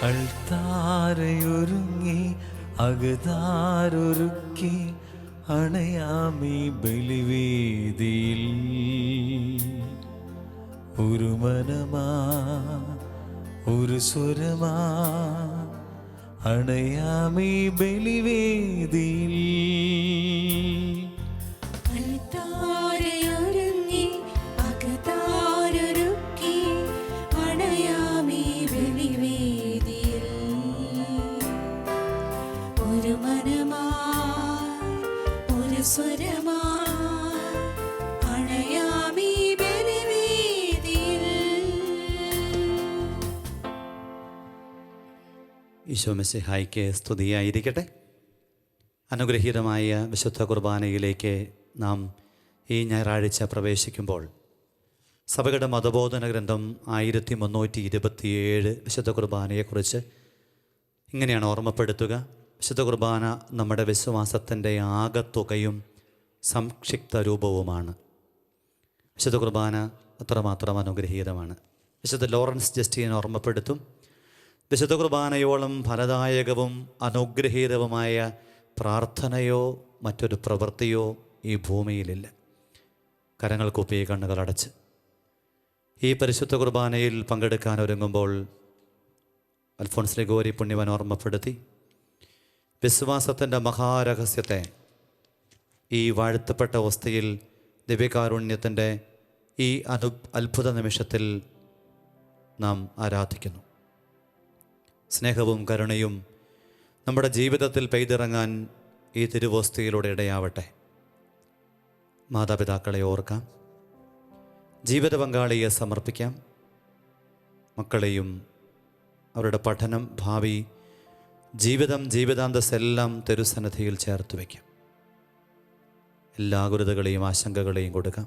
അൾത്താരയൊരുങ്ങി അകതാരൊരുക്കി അണയാമീ ബലിവേദിയിൽ. ഒരു മനമാ ഒരു സ്വരമാ അണയാമീ ബലിവേദിയിൽ. ഈശോ മിശിഹായ്ക്ക് സ്തുതിയായിരിക്കട്ടെ. അനുഗ്രഹീതമായ വിശുദ്ധ കുർബാനയിലേക്ക് നാം ഈ ഞായറാഴ്ച പ്രവേശിക്കുമ്പോൾ സഭയുടെ മതബോധന ഗ്രന്ഥം 1327 വിശുദ്ധ കുർബാനയെക്കുറിച്ച് ഇങ്ങനെയാണ് ഓർമ്മപ്പെടുത്തുക. വിശുദ്ധ കുർബാന നമ്മുടെ വിശ്വാസത്തിൻ്റെ ആകത്തുകയും സംക്ഷിപ്ത രൂപവുമാണ്. വിശുദ്ധ കുർബാന അത്രമാത്രം അനുഗ്രഹീതമാണ്. വിശുദ്ധ ലോറൻസ് ജസ്റ്റീൻ ഓർമ്മപ്പെടുത്തും, വിശുദ്ധ കുർബാനയോളം ഫലദായകവും അനുഗ്രഹീതവുമായ പ്രാർത്ഥനയോ മറ്റൊരു പ്രവൃത്തിയോ ഈ ഭൂമിയിലില്ല. കരങ്ങൾ കൂപ്പി കണ്ണുകൾ അടച്ച് ഈ പരിശുദ്ധ കുർബാനയിൽ പങ്കെടുക്കാൻ ഒരുങ്ങുമ്പോൾ അൽഫോൻസ് ലിഗോരി പുണ്യവൻ ഓർമ്മപ്പെടുത്തി വിശ്വാസത്തിൻ്റെ മഹാരഹസ്യത്തെ ഈ വാഴ്ത്തപ്പെട്ട അവസ്ഥയിൽ ദിവ്യകാരുണ്യത്തിൻ്റെ ഈ അത്ഭുത നിമിഷത്തിൽ നാം ആരാധിക്കുന്നു. സ്നേഹവും കരുണയും നമ്മുടെ ജീവിതത്തിൽ പെയ്തിറങ്ങാൻ ഈ തിരുവോസ്തിയിലൂടെ ഇടയാവട്ടെ. മാതാപിതാക്കളെ ഓർക്കാം, ജീവിത പങ്കാളിയെ സമർപ്പിക്കാം, മക്കളെയും അവരുടെ പഠനം, ഭാവി, ജീവിതം, ജീവിതാന്തസ്സെല്ലാം തിരുസന്നിധിയിൽ ചേർത്ത് വയ്ക്കാം. എല്ലാ ഗുരുതകളെയും ആശങ്കകളെയും കൊടുക്കാം.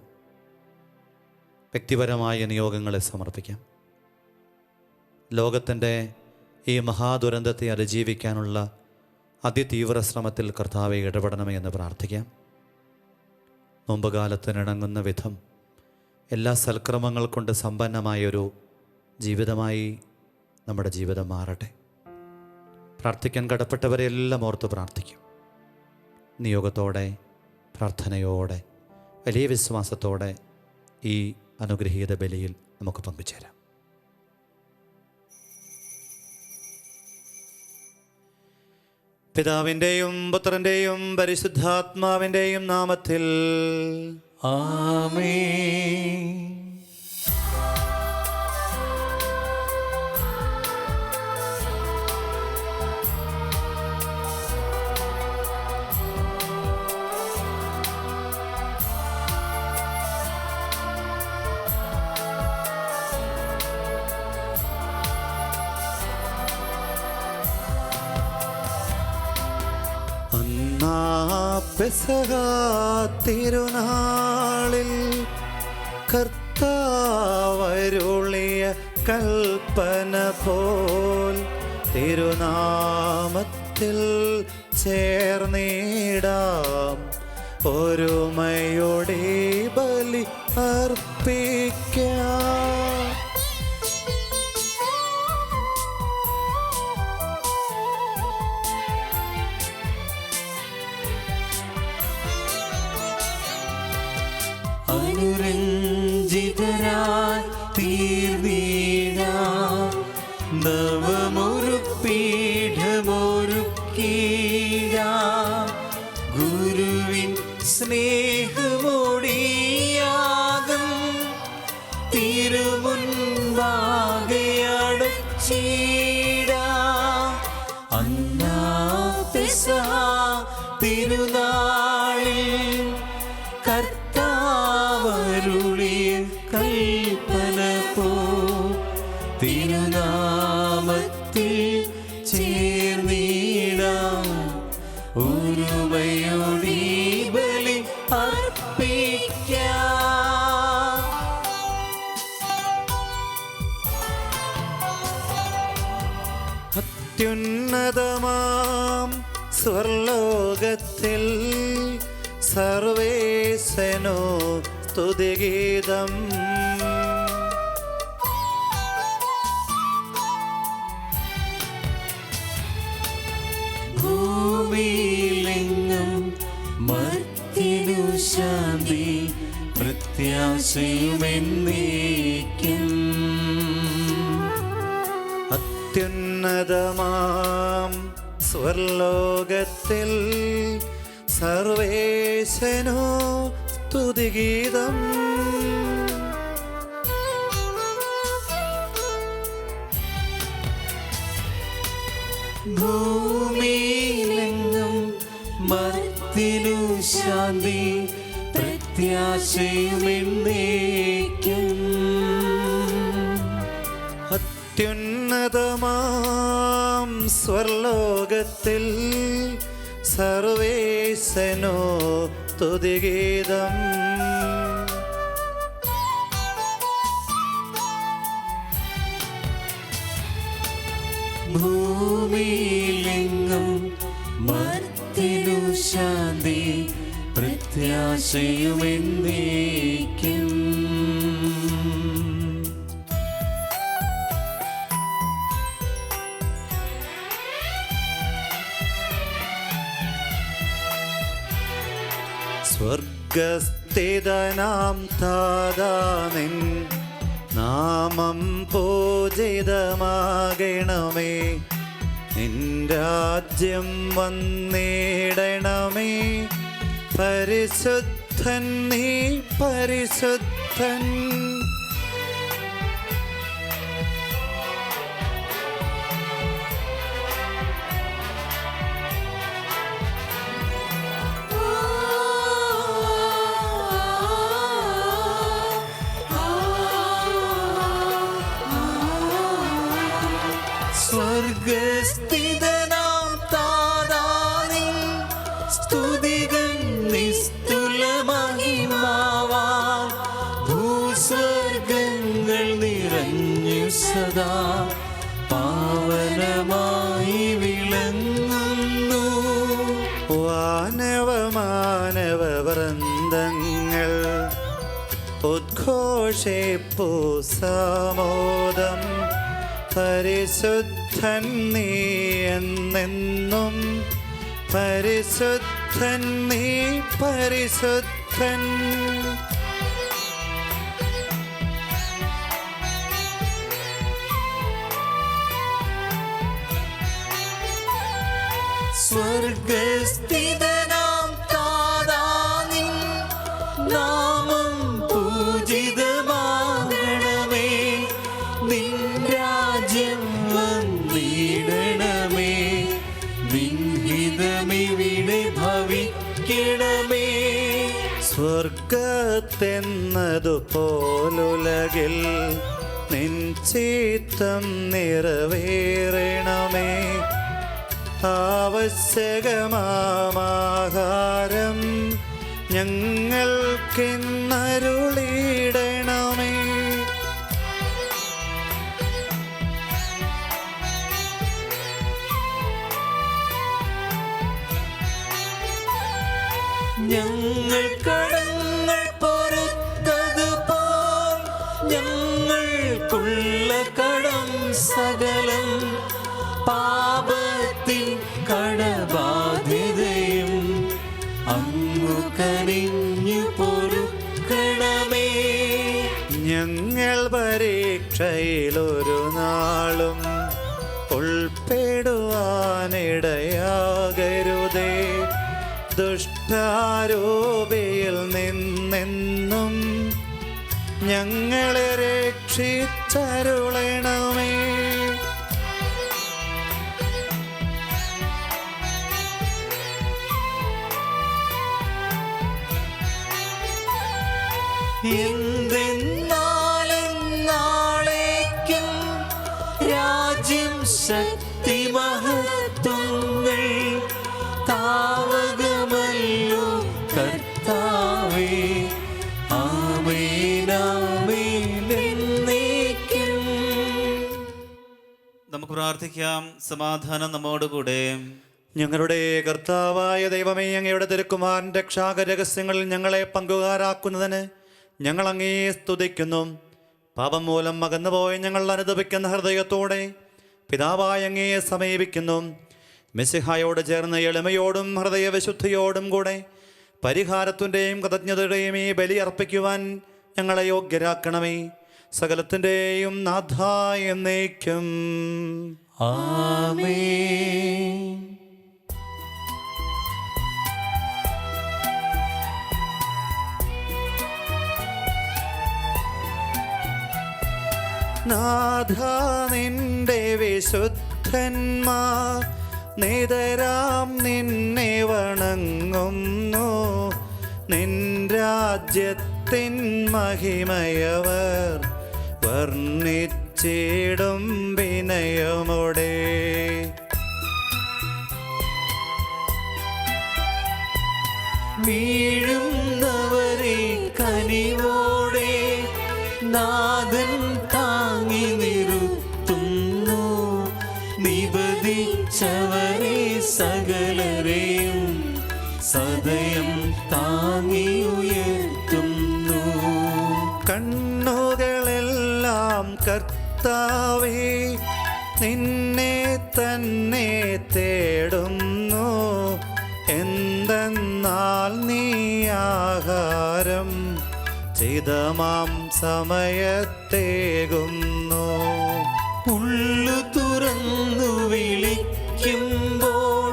വ്യക്തിപരമായ നിയോഗങ്ങളെ സമർപ്പിക്കാം. ലോകത്തിൻ്റെ ഈ മഹാദുരന്തത്തെ അതിജീവിക്കാനുള്ള അതിതീവ്ര ശ്രമത്തിൽ കർത്താവെ ഇടപെടണമേ എന്ന് പ്രാർത്ഥിക്കാം. നോമ്പുകാലത്തിനിണങ്ങുന്ന വിധം എല്ലാ സൽക്രമങ്ങൾ കൊണ്ട് സമ്പന്നമായൊരു ജീവിതമായി നമ്മുടെ ജീവിതം മാറട്ടെ. പ്രാർത്ഥിക്കാൻ കടപ്പെട്ടവരെല്ലാം ഓർത്ത് പ്രാർത്ഥിക്കും. നിയോഗത്തോടെ, പ്രാർത്ഥനയോടെ, വലിയ വിശ്വാസത്തോടെ ഈ അനുഗ്രഹീത ബലിയിൽ നമുക്ക് പങ്കുചേരാം. പിതാവിൻ്റെയും പുത്രൻ്റെയും പരിശുദ്ധാത്മാവിൻ്റെയും നാമത്തിൽ ആമേൻ. പെസഹ തിരുനാളിൽ കർത്താവരുളിയ കൽപ്പന പോൽ തിരുനാമത്തിൽ ചേർന്നിടാം ഒരുമയോടെ ബലി അർപ്പിക്കാം. അനുരഞ്ജിതരായി തീർന്നീടാം നവമൊരു പീഠമൊരുക്കീടാം ഗുരുവിൻ സ്നേഹമൊടിയാകും തിരുമുൻപാകെ അടച്ചിടാം. അന്നാ പെസഹ തിരുനാളിൽ കർത്താവരുളിയ കൽപ്പന പോ തിരുനാമത്തിൽ ചേർന്നിടാം ഒരുമയോടെ ബലി അർപ്പിക്കാം. അത്യുന്നതമാം സ്വർലോകത്തിൽ സർവേശനോ സ്തുതിഗീതം. അത്യുന്നതമാം സ്വർലോകത്തിൽ സർവേശനോ സ്തുതിഗീതം. ഭൂമിയിലെങ്ങും മർത്തിനു ശാന്തി പ്രത്യാശയും എന്നേക്കും. അത്യുന്നതമാം സ്വർലോകത്തിൽ സർവേശനോ സ്തുതിഗീതം. ഭൂമിയിലെങ്ങും മർത്തിനു ശാന്തി പ്രത്യാശയും എന്നേക്കും. സ്വർഗസ്ഥിതനാം താതാ നിൻ നാമം പൂജിതമാകണമേ. നിൻ രാജ്യം വന്നിടണമേ. പരിശുദ്ധൻ നീ പരിശുദ്ധൻ. സ്വർഗസ്ഥിതനാം താതാ നിൻ സ്തുതികൾ നിസ്തുല മഹിമാവാൻ ഭൂസ്വർഗങ്ങൾ നിറഞ്ഞു സദാ പാവനമായി വിളങ്ങുന്നു. വാനവമാനവ വൃന്ദങ്ങൾ ഉദ്ഘോഷിപ്പു സാമോദം. പരിശുദ്ധൻ നീ എന്നെന്നും പരിശുദ്ധൻ നീ പരിശുദ്ധൻ. സ്വർഗസ്ഥിതനാം താതാ നിൻ നാമം പൂജിതമാകണമേ. നിൻ രാജ്യം വന്നിടണമേ. നിൻഹിതമിവിടെ ഭവിക്കണമേ. സ്വർഗത്തെന്നതുപോലുലകിൽ നിൻ ചിത്തം നിറവേറണമേ. ആവശ്യകമാഹാരം ഞങ്ങൾക്കിന്നരുളിടണമേ. ഞങ്ങൾ കടങ്ങൾ പൊറുത്തതുപോൽ ഞങ്ങൾക്കുള്ള കടം സകലം പാപത്തിൻ കടബാധ്യതയും അങ്ങു കനിഞ്ഞു പൊറുക്കണമേ. ഞങ്ങൾ പരീക്ഷയിലൊരു നാളും ഉൾപ്പെടുവാനിടയാകരുതേ. ദുഷ്ടാരൂപിയിൽ നിന്നെന്നും ഞങ്ങളെ രക്ഷിച്ചരുളണമേ. എന്തെന്നാളെന്നാളേക്കും രാജ്യം ശക്തി മഹത്വങ്ങൾ താവകമല്ലോ കർത്താവേ. ആമേൻ ആമേൻ എന്നേക്കും. നമുക്ക് പ്രാർത്ഥിക്കാം. സമാധാനം നമ്മോടുകൂടെ. ഞങ്ങളുടെ കർത്താവായ ദൈവമേ, അങ്ങയുടെ തിരുക്കുമാരൻ രക്ഷാക രഹസ്യങ്ങളിൽ ഞങ്ങളെ പങ്കുകാരാക്കുന്നതിന് ഞങ്ങൾ അങ്ങയെ സ്തുതിക്കുന്നു. പാപം മൂലം അകന്നുപോയി ഞങ്ങൾ അനുദപിക്കുന്ന ഹൃദയത്തോടെ പിതാവായ അങ്ങയെ സമീപിക്കുന്നു. മെസ്സിഹായോട് ചേർന്ന് എളിമയോടും ഹൃദയവിശുദ്ധിയോടും കൂടെ പരിഹാരത്തിൻ്റെയും കൃതജ്ഞതയുടെയും ഈ ബലി അർപ്പിക്കുവാൻ ഞങ്ങളെ യോഗ്യരാക്കണമേ. സകലത്തിൻ്റെയും നാഥായ എന്നേക്കും. ആമേൻ. നാഥ നിന്റെ വിശുദ്ധന്മാർ നിതരാം നിന്നെ വണങ്ങുന്നു. നിൻ രാജ്യത്തിൻ മഹിമയവർ വർണ്ണിച്ചിടും വിനയമോടെ. വീഴുന്നവരെ കനിവോടെ നാഥൻ താങ്ങി നിർത്തുന്നു. നിബദിച്ചവരെ സകലരെയും സദയം താങ്ങി ഉയർത്തുന്നു. കണ്ണുകളെല്ലാം കർത്താവേ നിന്നെ തന്നെ തേടുന്നു. എന്തെന്നാൽ നീ ആഹാരം ചിതമാം സമയത്തേകുന്നു. ഉള്ളു തുറന്നു വിളിക്കുമ്പോൾ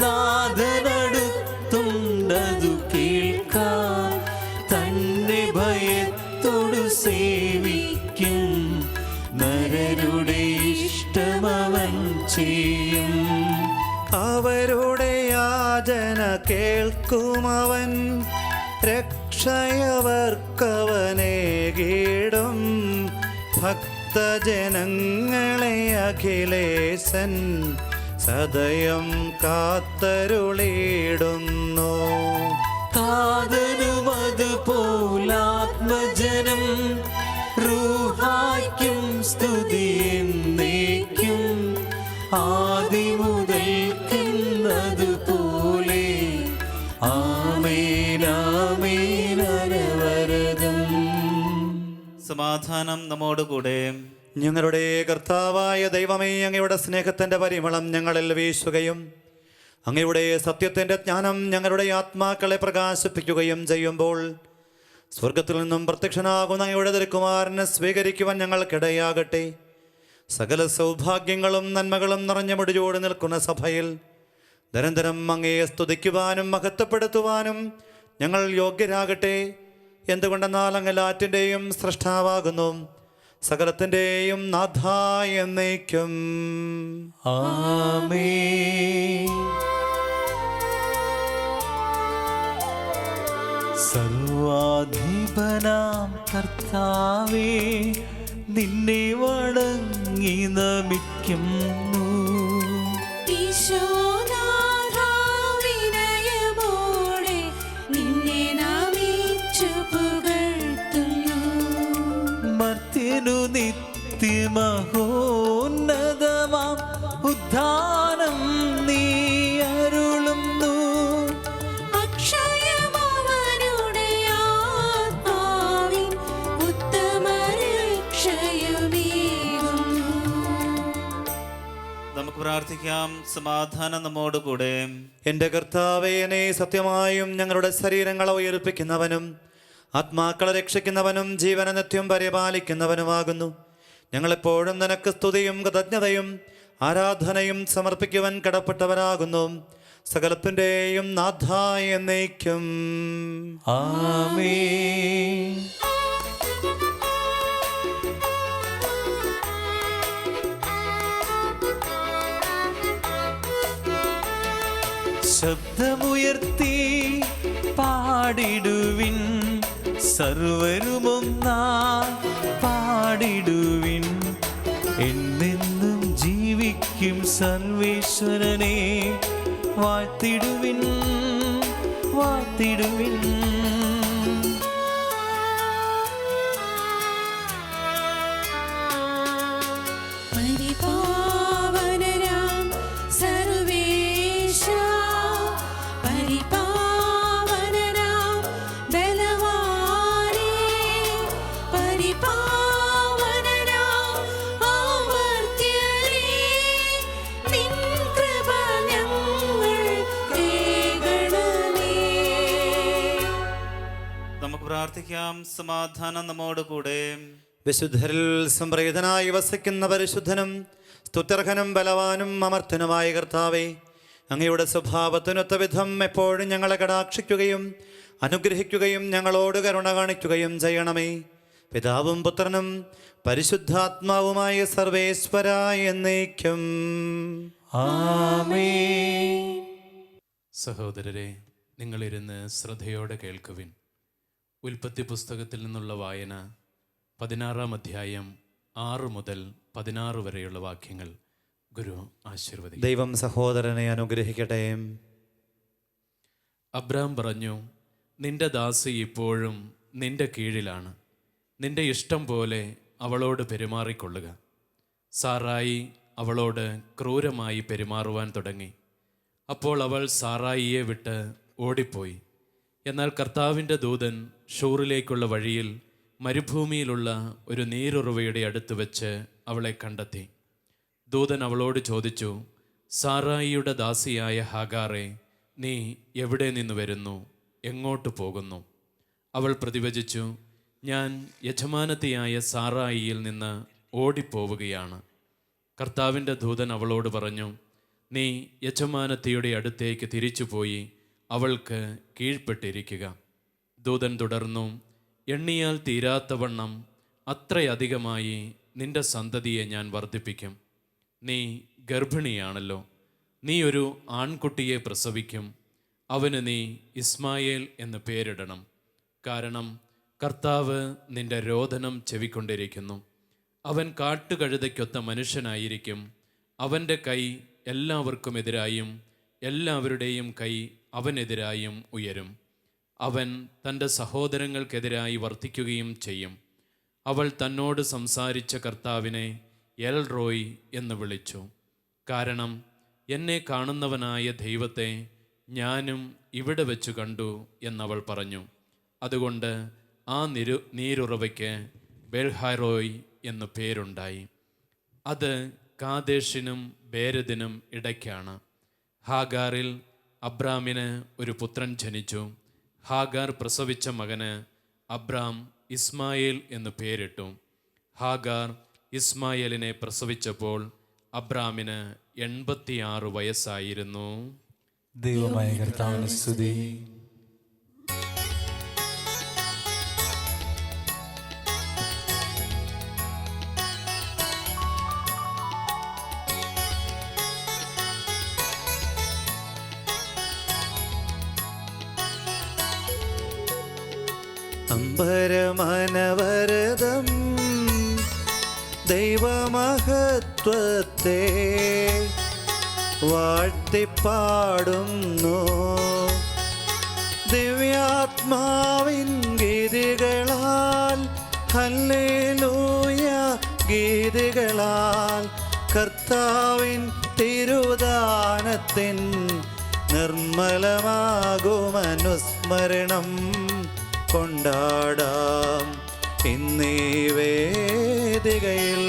നാഥനടുത്തുണ്ടതു കേൾക്കാൻ. തന്നെ ഭയത്തോടു സേവിക്കും നരരുടെ ഇഷ്ടമവൻ ചെയ്യും. അവരുടെ യാചന കേൾക്കുമവൻ രക്ഷയവർക്കവനേകിടും. ഭക്തജനങ്ങളെ അഖിലേശൻ സദയം കാത്തരുളിടുന്നു. താതനുമതുപോലാത്മജനം റൂഹായ്ക്കും സ്തുതി എന്നേക്കും. ആദിമുതൽക്കുന്നതുപോലെ ആമേൻ ആമേൻ അനവരതം. സമാധാനം നമ്മോടുകൂടെ. ഞങ്ങളുടെ കർത്താവായ ദൈവമേ, അങ്ങയുടെ സ്നേഹത്തിൻ്റെ പരിമളം ഞങ്ങളിൽ വീശുകയും അങ്ങയുടെ സത്യത്തിൻ്റെ ജ്ഞാനം ഞങ്ങളുടെ ആത്മാക്കളെ പ്രകാശിപ്പിക്കുകയും ചെയ്യുമ്പോൾ സ്വർഗത്തിൽ നിന്നും പ്രത്യക്ഷനാകുന്ന അങ്ങയുടെ തിരുക്കുമാരനെ സ്വീകരിക്കുവാൻ ഞങ്ങൾക്കിടയാകട്ടെ. സകല സൗഭാഗ്യങ്ങളും നന്മകളും നിറഞ്ഞ മുടിചൂട് നിൽക്കുന്ന സഭയിൽ നിരന്തരം അങ്ങയെ സ്തുതിക്കുവാനും മഹത്വപ്പെടുത്തുവാനും ഞങ്ങൾ യോഗ്യരാകട്ടെ. എന്തുകൊണ്ടെന്നാൽ അങ്ങ് എല്ലാറ്റിൻ്റെയും സ്രഷ്ടാവാകുന്നു, സകലത്തിൻ്റെയും നാഥ എന്നേക്കും. ആമേൻ. സർവാധിപനാം കർത്താവേ, നിന്നെ വണങ്ങി നമിക്കുന്നു. ഈശോനാഥാവിനയമോടെ നിന്നെ നമിച്ചു പുകഴ്ത്തുന്നു. മർത്യനു നിത്യമഹോന്നതമാം ഉദ്ധാനം നീ അരുളുന്നു. അക്ഷയമവനുടെ ആത്മാവിൻ ഉത്തമരക്ഷയുമേകുന്നു. നമുക്ക് പ്രാർത്ഥിക്കാം. സമാധാനം നമ്മോടുകൂടെ. എൻ്റെ കർത്താവേ, നീ സത്യമായും ഞങ്ങളുടെ ശരീരങ്ങളെ ഉയർപ്പിക്കുന്നവനും ആത്മാക്കളെ രക്ഷിക്കുന്നവനും ജീവനെ നിത്യം പരിപാലിക്കുന്നവനുമാകുന്നു. ഞങ്ങളെപ്പോഴും നിനക്ക് സ്തുതിയും കൃതജ്ഞതയും ആരാധനയും സമർപ്പിക്കുവാൻ കടപ്പെട്ടവരാകുന്നു. സകലത്തിൻ്റെയും നാഥ എന്നേക്കും. ആമേൻ. ശബ്ദമുയർത്തി പാടിടുവിൻ, സർവരുമൊന്നാ പാടിടുവിൻ. എന്നെന്നും ജീവിക്കും സർവേശ്വരനെ വാഴ്ത്തിടുവിൻ, വാഴ്ത്തിടുവിൻ. പരിപാവനനാം സർവേശാ, പരിപാവനനാം ബലവാനേ, പരിപാവനനാം അമർത്യനേ, നിൻ കൃപ ഞങ്ങൾ കേൾക്കണമേ. നമുക്ക് പ്രാർത്ഥിക്കാം. സമാധാനം നമ്മോടുകൂടെ. വിശുദ്ധരിൽ സംപ്രീതനായി വസിക്കുന്ന പരിശുദ്ധനും സ്തുത്യർഹനും ബലവാനും അമർത്തനുമായ കർത്താവേ, അങ്ങയുടെ സ്വഭാവത്തിനൊത്ത വിധം എപ്പോഴും ഞങ്ങളെ കടാക്ഷിക്കുകയും അനുഗ്രഹിക്കുകയും ഞങ്ങളോട് കരുണ കാണിക്കുകയും ചെയ്യണമേ. പിതാവും പുത്രനും പരിശുദ്ധാത്മാവുമായ സർവേശ്വരായ എന്നേക്കും ആമേൻ. സഹോദരരെ, നിങ്ങളിരുന്ന് ശ്രദ്ധയോടെ കേൾക്കുവിൻ. ഉൽപ്പത്തി പുസ്തകത്തിൽ നിന്നുള്ള വായന 16-ാം അധ്യായം 6 മുതൽ 16 വരെയുള്ള വാക്യങ്ങൾ. ഗുരു ആശീർവദിക്കും. ദൈവം സഹോദരനെ അനുഗ്രഹിക്കട്ടെ. അബ്രാം പറഞ്ഞു, നിന്റെ ദാസി ഇപ്പോഴും നിന്റെ കീഴിലാണ്. നിന്റെ ഇഷ്ടം പോലെ അവളോട് പെരുമാറിക്കൊള്ളുക. സാറായി അവളോട് ക്രൂരമായി പെരുമാറുവാൻ തുടങ്ങി. അപ്പോൾ അവൾ സാറായിയെ വിട്ട് ഓടിപ്പോയി. എന്നാൽ കർത്താവിൻ്റെ ദൂതൻ ഷൂറിലേക്കുള്ള വഴിയിൽ മരുഭൂമിയിലുള്ള ഒരു നീരുറവയുടെ അടുത്ത് വെച്ച് അവളെ കണ്ടെത്തി. ദൂതൻ അവളോട് ചോദിച്ചു, സാറായിയുടെ ദാസിയായ ഹാഗാറെ, നീ എവിടെ നിന്ന് വരുന്നു? എങ്ങോട്ട് പോകുന്നു? അവൾ പ്രതിവചിച്ചു, ഞാൻ യജമാനത്തിയായ സാറായിയിൽ നിന്ന് ഓടിപ്പോവുകയാണ്. കർത്താവിൻ്റെ ദൂതൻ അവളോട് പറഞ്ഞു, നീ യജമാനത്തിയുടെ അടുത്തേക്ക് തിരിച്ചുപോയി അവൾക്ക് കീഴ്പ്പെട്ടിരിക്കുക. ദൂതൻ തുടർന്നു, എണ്ണിയാൽ തീരാത്തവണ്ണം അത്രയധികമായി നിന്റെ സന്തതിയെ ഞാൻ വർദ്ധിപ്പിക്കും. നീ ഗർഭിണിയാണല്ലോ. നീ ഒരു ആൺകുട്ടിയെ പ്രസവിക്കും. അവന് നീ ഇസ്മായേൽ എന്ന് പേരിടണം. കാരണം കർത്താവ് നിന്റെ രോദനം ചെവിക്കൊണ്ടിരിക്കുന്നു. അവൻ കാട്ടുകഴുതയ്ക്കൊത്ത മനുഷ്യനായിരിക്കും. അവൻ്റെ കൈ എല്ലാവർക്കും എതിരായും എല്ലാവരുടെയും കൈ അവനെതിരായും ഉയരും. അവൻ തൻ്റെ സഹോദരങ്ങൾക്കെതിരായി വർത്തിക്കുകയും ചെയ്യും. അവൾ തന്നോട് സംസാരിച്ച കർത്താവിനെ എൽ റോയ് എന്ന് വിളിച്ചു. കാരണം എന്നെ കാണുന്നവനായ ദൈവത്തെ ഞാനും ഇവിടെ വെച്ച് കണ്ടു എന്നവൾ പറഞ്ഞു. അതുകൊണ്ട് ആ നീരുറവയ്ക്ക് ബെൽഹാറോയ് എന്നു പേരുണ്ടായി. അത് കാദേശിനും ബേരദിനും ഇടയ്ക്കാണ്. ഹാഗാറിൽ അബ്രാമിന് ഒരു പുത്രൻ ജനിച്ചു. ഹാഗാർ പ്രസവിച്ച മകന് അബ്രാം ഇസ്മായേൽ എന്ന് പേരിട്ടു. ഹാഗാർ ഇസ്മായേലിനെ പ്രസവിച്ചപ്പോൾ അബ്രാമിന് 86 വയസ്സായിരുന്നു. ദൈവമായ കർത്താവിന് സ്തുതി. അമ്പരമനവരതം ദൈവമഹത്വത്തെ വാഴ്ത്തിപ്പാടുന്നു. ദിവ്യാത്മാവിൻ ഗീതികളാൽ ഹല്ലേലൂയ ഗീതികളാൽ കർത്താവിൻ തിരുദാനത്തിൻ നിർമ്മലമാകുമനുസ്മരണം കൊണ്ടാടാം ഇന്നീ വേദികയിൽ.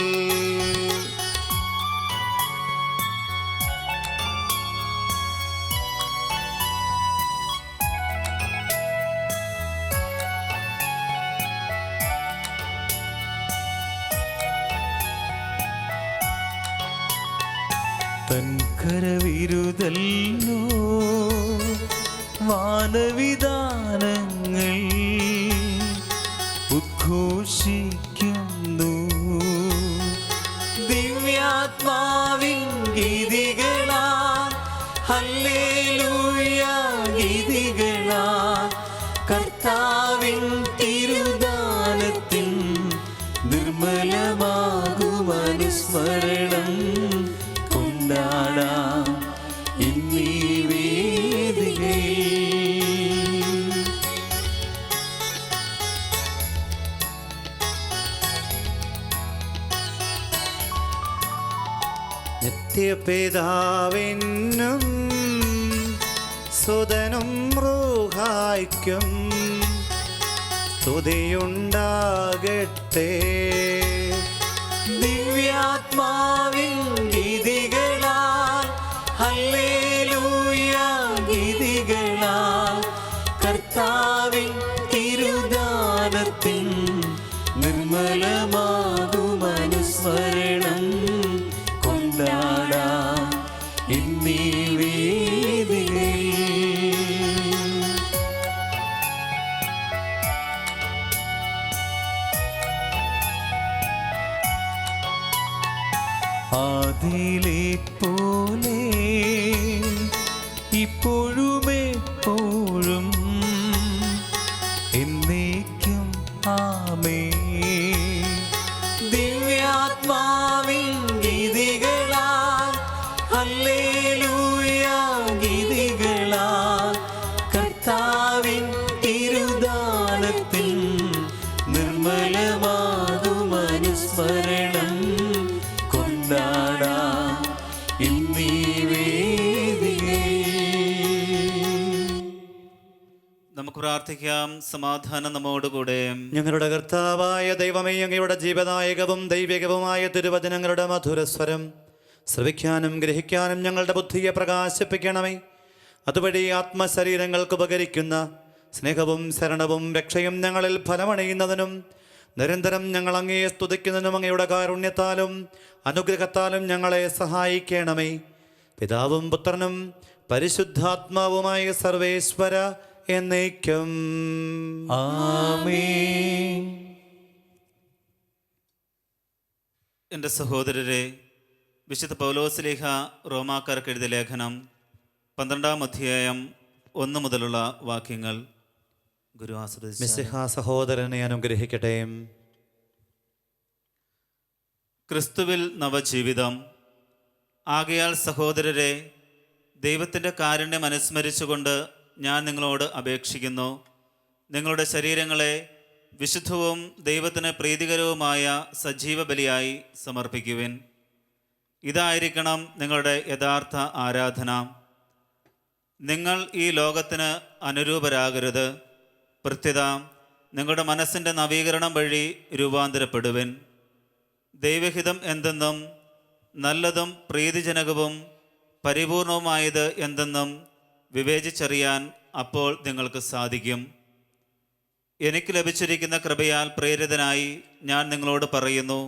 തൻ കരവിരുതല്ലോ വാനവിധാനങ്ങൾ ഉദ്ഘോഷിക്കുന്നു. ദിവ്യാത്മാവിൻ ഗീതികളാൽ ഹല്ലേലൂയ ഗീതികളാൽ കർത്താവിൻ തിരുദാനത്തിൻ നിർമ്മലമാകുമനുസ്മരണം കൊണ്ടാടാം ഇന്നീ വേദികയിൽ. നിത്യപിതാവിനും സുതനും റൂഹായ്ക്കും സ്തുതിയുണ്ടാകട്ടെ. ദിവ്യാത്മാവിൻ ഗീതികളാൽ ഹല്ലേലൂയ ഗീതികളാൽ കർത്താവിൻ തിരുദാനത്തിൻ നിർമ്മലമാകുമനുസ്മരണം കൊണ്ടാടാം ആദിയിലെ പോലെ ഇപ്പോഴും എപ്പോഴും എന്നേക്കും ആമേൻ. ദിവ്യാത്മാവിൻ ഗീതികളാൽ ഹല്ലേലൂയ ഗീതികളാൽ കർത്താവിൻ തിരുദാനത്തിൻ നിർമ്മലമാകും അനുസ്മരണം കൊണ്ടാടാം ഇന്നീ വേദികയിൽ. നമുക്ക് പ്രാർത്ഥിക്കാം. സമാധാനം നമ്മോടുകൂടെ. ഞങ്ങളുടെ കർത്താവായ ദൈവമേ, അങ്ങയുടെ ജീവദായകവും ദൈവികവുമായ തിരുവചനങ്ങളുടെ മധുരസ്വരം ശ്രവിക്കാനും ഗ്രഹിക്കാനും ഞങ്ങളുടെ ബുദ്ധിയെ പ്രകാശിപ്പിക്കണമേ. അതുവഴി ആത്മശരീരങ്ങൾക്ക് ഉപകരിക്കുന്ന സ്നേഹവും ശരണവും രക്ഷയും ഞങ്ങളിൽ ഫലമണിയുന്നതിനും നിരന്തരം ഞങ്ങൾ അങ്ങയെ സ്തുതിക്കുന്നതിനും അങ്ങയുടെ കാരുണ്യത്താലും അനുഗ്രഹത്താലും ഞങ്ങളെ സഹായിക്കണമേ. പിതാവും പുത്രനും പരിശുദ്ധാത്മാവുമായ സർവേശ്വര എന്നേക്കും ആമേൻ. എൻ്റെ സഹോദരരെ, വിശുദ്ധ പൗലോസ്ലീഹ റോമാക്കാർക്ക് എഴുതിയ ലേഖനം 12-ാം അധ്യായം 1 മുതലുള്ള വാക്യങ്ങൾ ഗുരു ആശ്രയിച്ചു. മിശിഹ സഹോദരനെ അനുഗ്രഹിക്കട്ടെ. ക്രിസ്തുവിൽ നവജീവിതം. ആകയാൽ സഹോദരരെ, ദൈവത്തിൻ്റെ കാരുണ്യം അനുസ്മരിച്ചുകൊണ്ട് ഞാൻ നിങ്ങളോട് അപേക്ഷിക്കുന്നു, നിങ്ങളുടെ ശരീരങ്ങളെ വിശുദ്ധവും ദൈവത്തിന് പ്രീതികരവുമായ സജീവ ബലിയായി സമർപ്പിക്കുവിൻ. ഇതായിരിക്കണം നിങ്ങളുടെ യഥാർത്ഥ ആരാധന. നിങ്ങൾ ഈ ലോകത്തിന് അനുരൂപരാകരുത്, പ്രത്യുത നിങ്ങളുടെ മനസ്സിൻ്റെ നവീകരണം വഴി രൂപാന്തരപ്പെടുവിൻ. ദൈവഹിതം എന്തെന്നും നല്ലതും പ്രീതിജനകവും പരിപൂർണവുമായത് എന്തെന്നും വിവേചിച്ചറിയാൻ അപ്പോൾ നിങ്ങൾക്ക് സാധിക്കും. എനിക്ക് ലഭിച്ചിരിക്കുന്ന കൃപയാൽ പ്രേരിതനായി ഞാൻ നിങ്ങളോട് പറയുന്നു,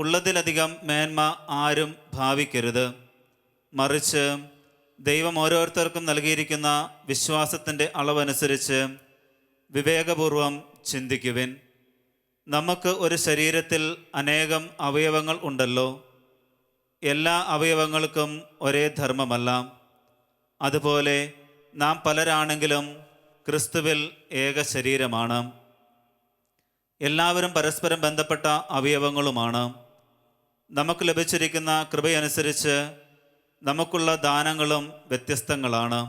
ഉള്ളതിലധികം മേന്മ ആരും ഭാവിക്കരുത്. മറിച്ച് ദൈവം ഓരോരുത്തർക്കും നൽകിയിരിക്കുന്ന വിശ്വാസത്തിൻ്റെ അളവനുസരിച്ച് വിവേകപൂർവം ചിന്തിക്കുവിൻ. നമുക്ക് ഒരു ശരീരത്തിൽ അനേകം അവയവങ്ങൾ ഉണ്ടല്ലോ. എല്ലാ അവയവങ്ങൾക്കും ഒരേ ധർമ്മമല്ല. അതുപോലെ നാം പലരാണെങ്കിലും ക്രിസ്തുവിൽ ഏക ശരീരമാണ്. എല്ലാവരും പരസ്പരം ബന്ധപ്പെട്ട അവയവങ്ങളുമാണ്. നമുക്ക് ലഭിച്ചിരിക്കുന്ന കൃപയനുസരിച്ച് നമുക്കുള്ള ദാനങ്ങളും വ്യത്യസ്തങ്ങളാണ്.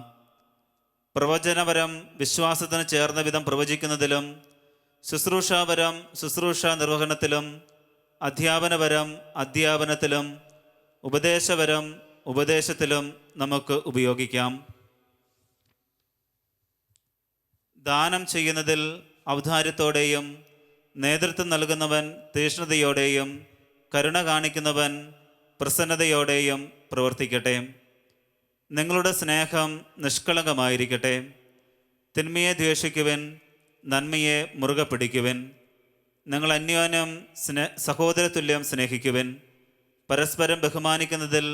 പ്രവചനപരം വിശ്വാസത്തിന് ചേർന്ന വിധം പ്രവചിക്കുന്നതിലും, ശുശ്രൂഷാപരം ശുശ്രൂഷ നിർവഹണത്തിലും, അധ്യാപനപരം അധ്യാപനത്തിലും, ഉപദേശപരം ഉപദേശത്തിലും നമുക്ക് ഉപയോഗിക്കാം. ദാനം ചെയ്യുന്നതിൽ ഔദാര്യത്തോടെയും, നേതൃത്വം നൽകുന്നവൻ തീക്ഷ്ണതയോടെയും, കരുണ കാണിക്കുന്നവൻ പ്രസന്നതയോടെയും പ്രവർത്തിക്കട്ടെ. നിങ്ങളുടെ സ്നേഹം നിഷ്കളങ്കമായിരിക്കട്ടെ. തിന്മയെ ദ്വേഷിക്കുവിൻ, നന്മയെ മുറുകെ പിടിക്കുവിൻ. നിങ്ങൾ അന്യോന്യം സഹോദരതുല്യം സ്നേഹിക്കുവിൻ. പരസ്പരം ബഹുമാനിക്കുന്നതിൽ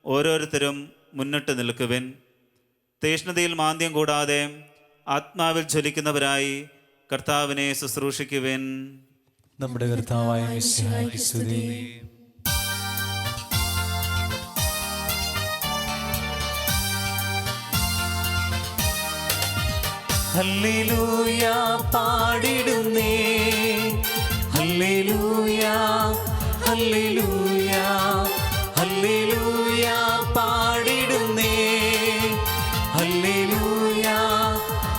ഓരോരുത്തരും മുന്നിട്ട് നിൽക്കുവിൻ. തീക്ഷ്ണതയിൽ മാന്ദ്യം കൂടാതെ ആത്മാവിൽ ജ്വലിക്കുന്നവരായി കർത്താവിനെ ശുശ്രൂഷിക്കുവിൻ. നമ്മുടെ കർത്താവായ മിശിഹായ്ക്ക് സ്തുതി. ഹല്ലേലൂയ പാടിടുന്നേ, ഹല്ലേലൂയ ഹല്ലേലൂയ ഹല്ലേലൂയ പാടിടുന്നേ, ഹല്ലേലൂയ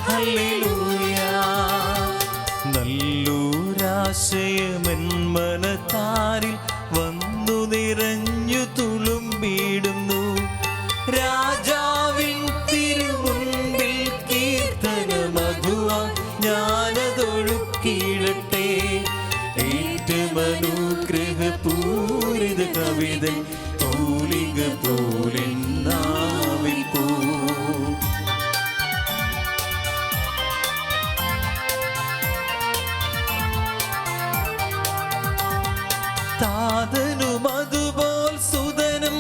ഹല്ലേലൂയ. നല്ലൊരാശയമെന്മനത്താരിൽ വന്നു നിറഞ്ഞു തുളുമ്പിടുന്നു. രാജാവിൻ തിരുമുൻപിൽ കീർത്തനമധുവാ ഞാനതൊഴുക്കിയിടട്ടെ. ഏറ്റമനുഗ്രഹപൂരിത കവിത തൂലിക പോലെ നാവിൽ പോ. താതനും അതുപോൽ സുതനും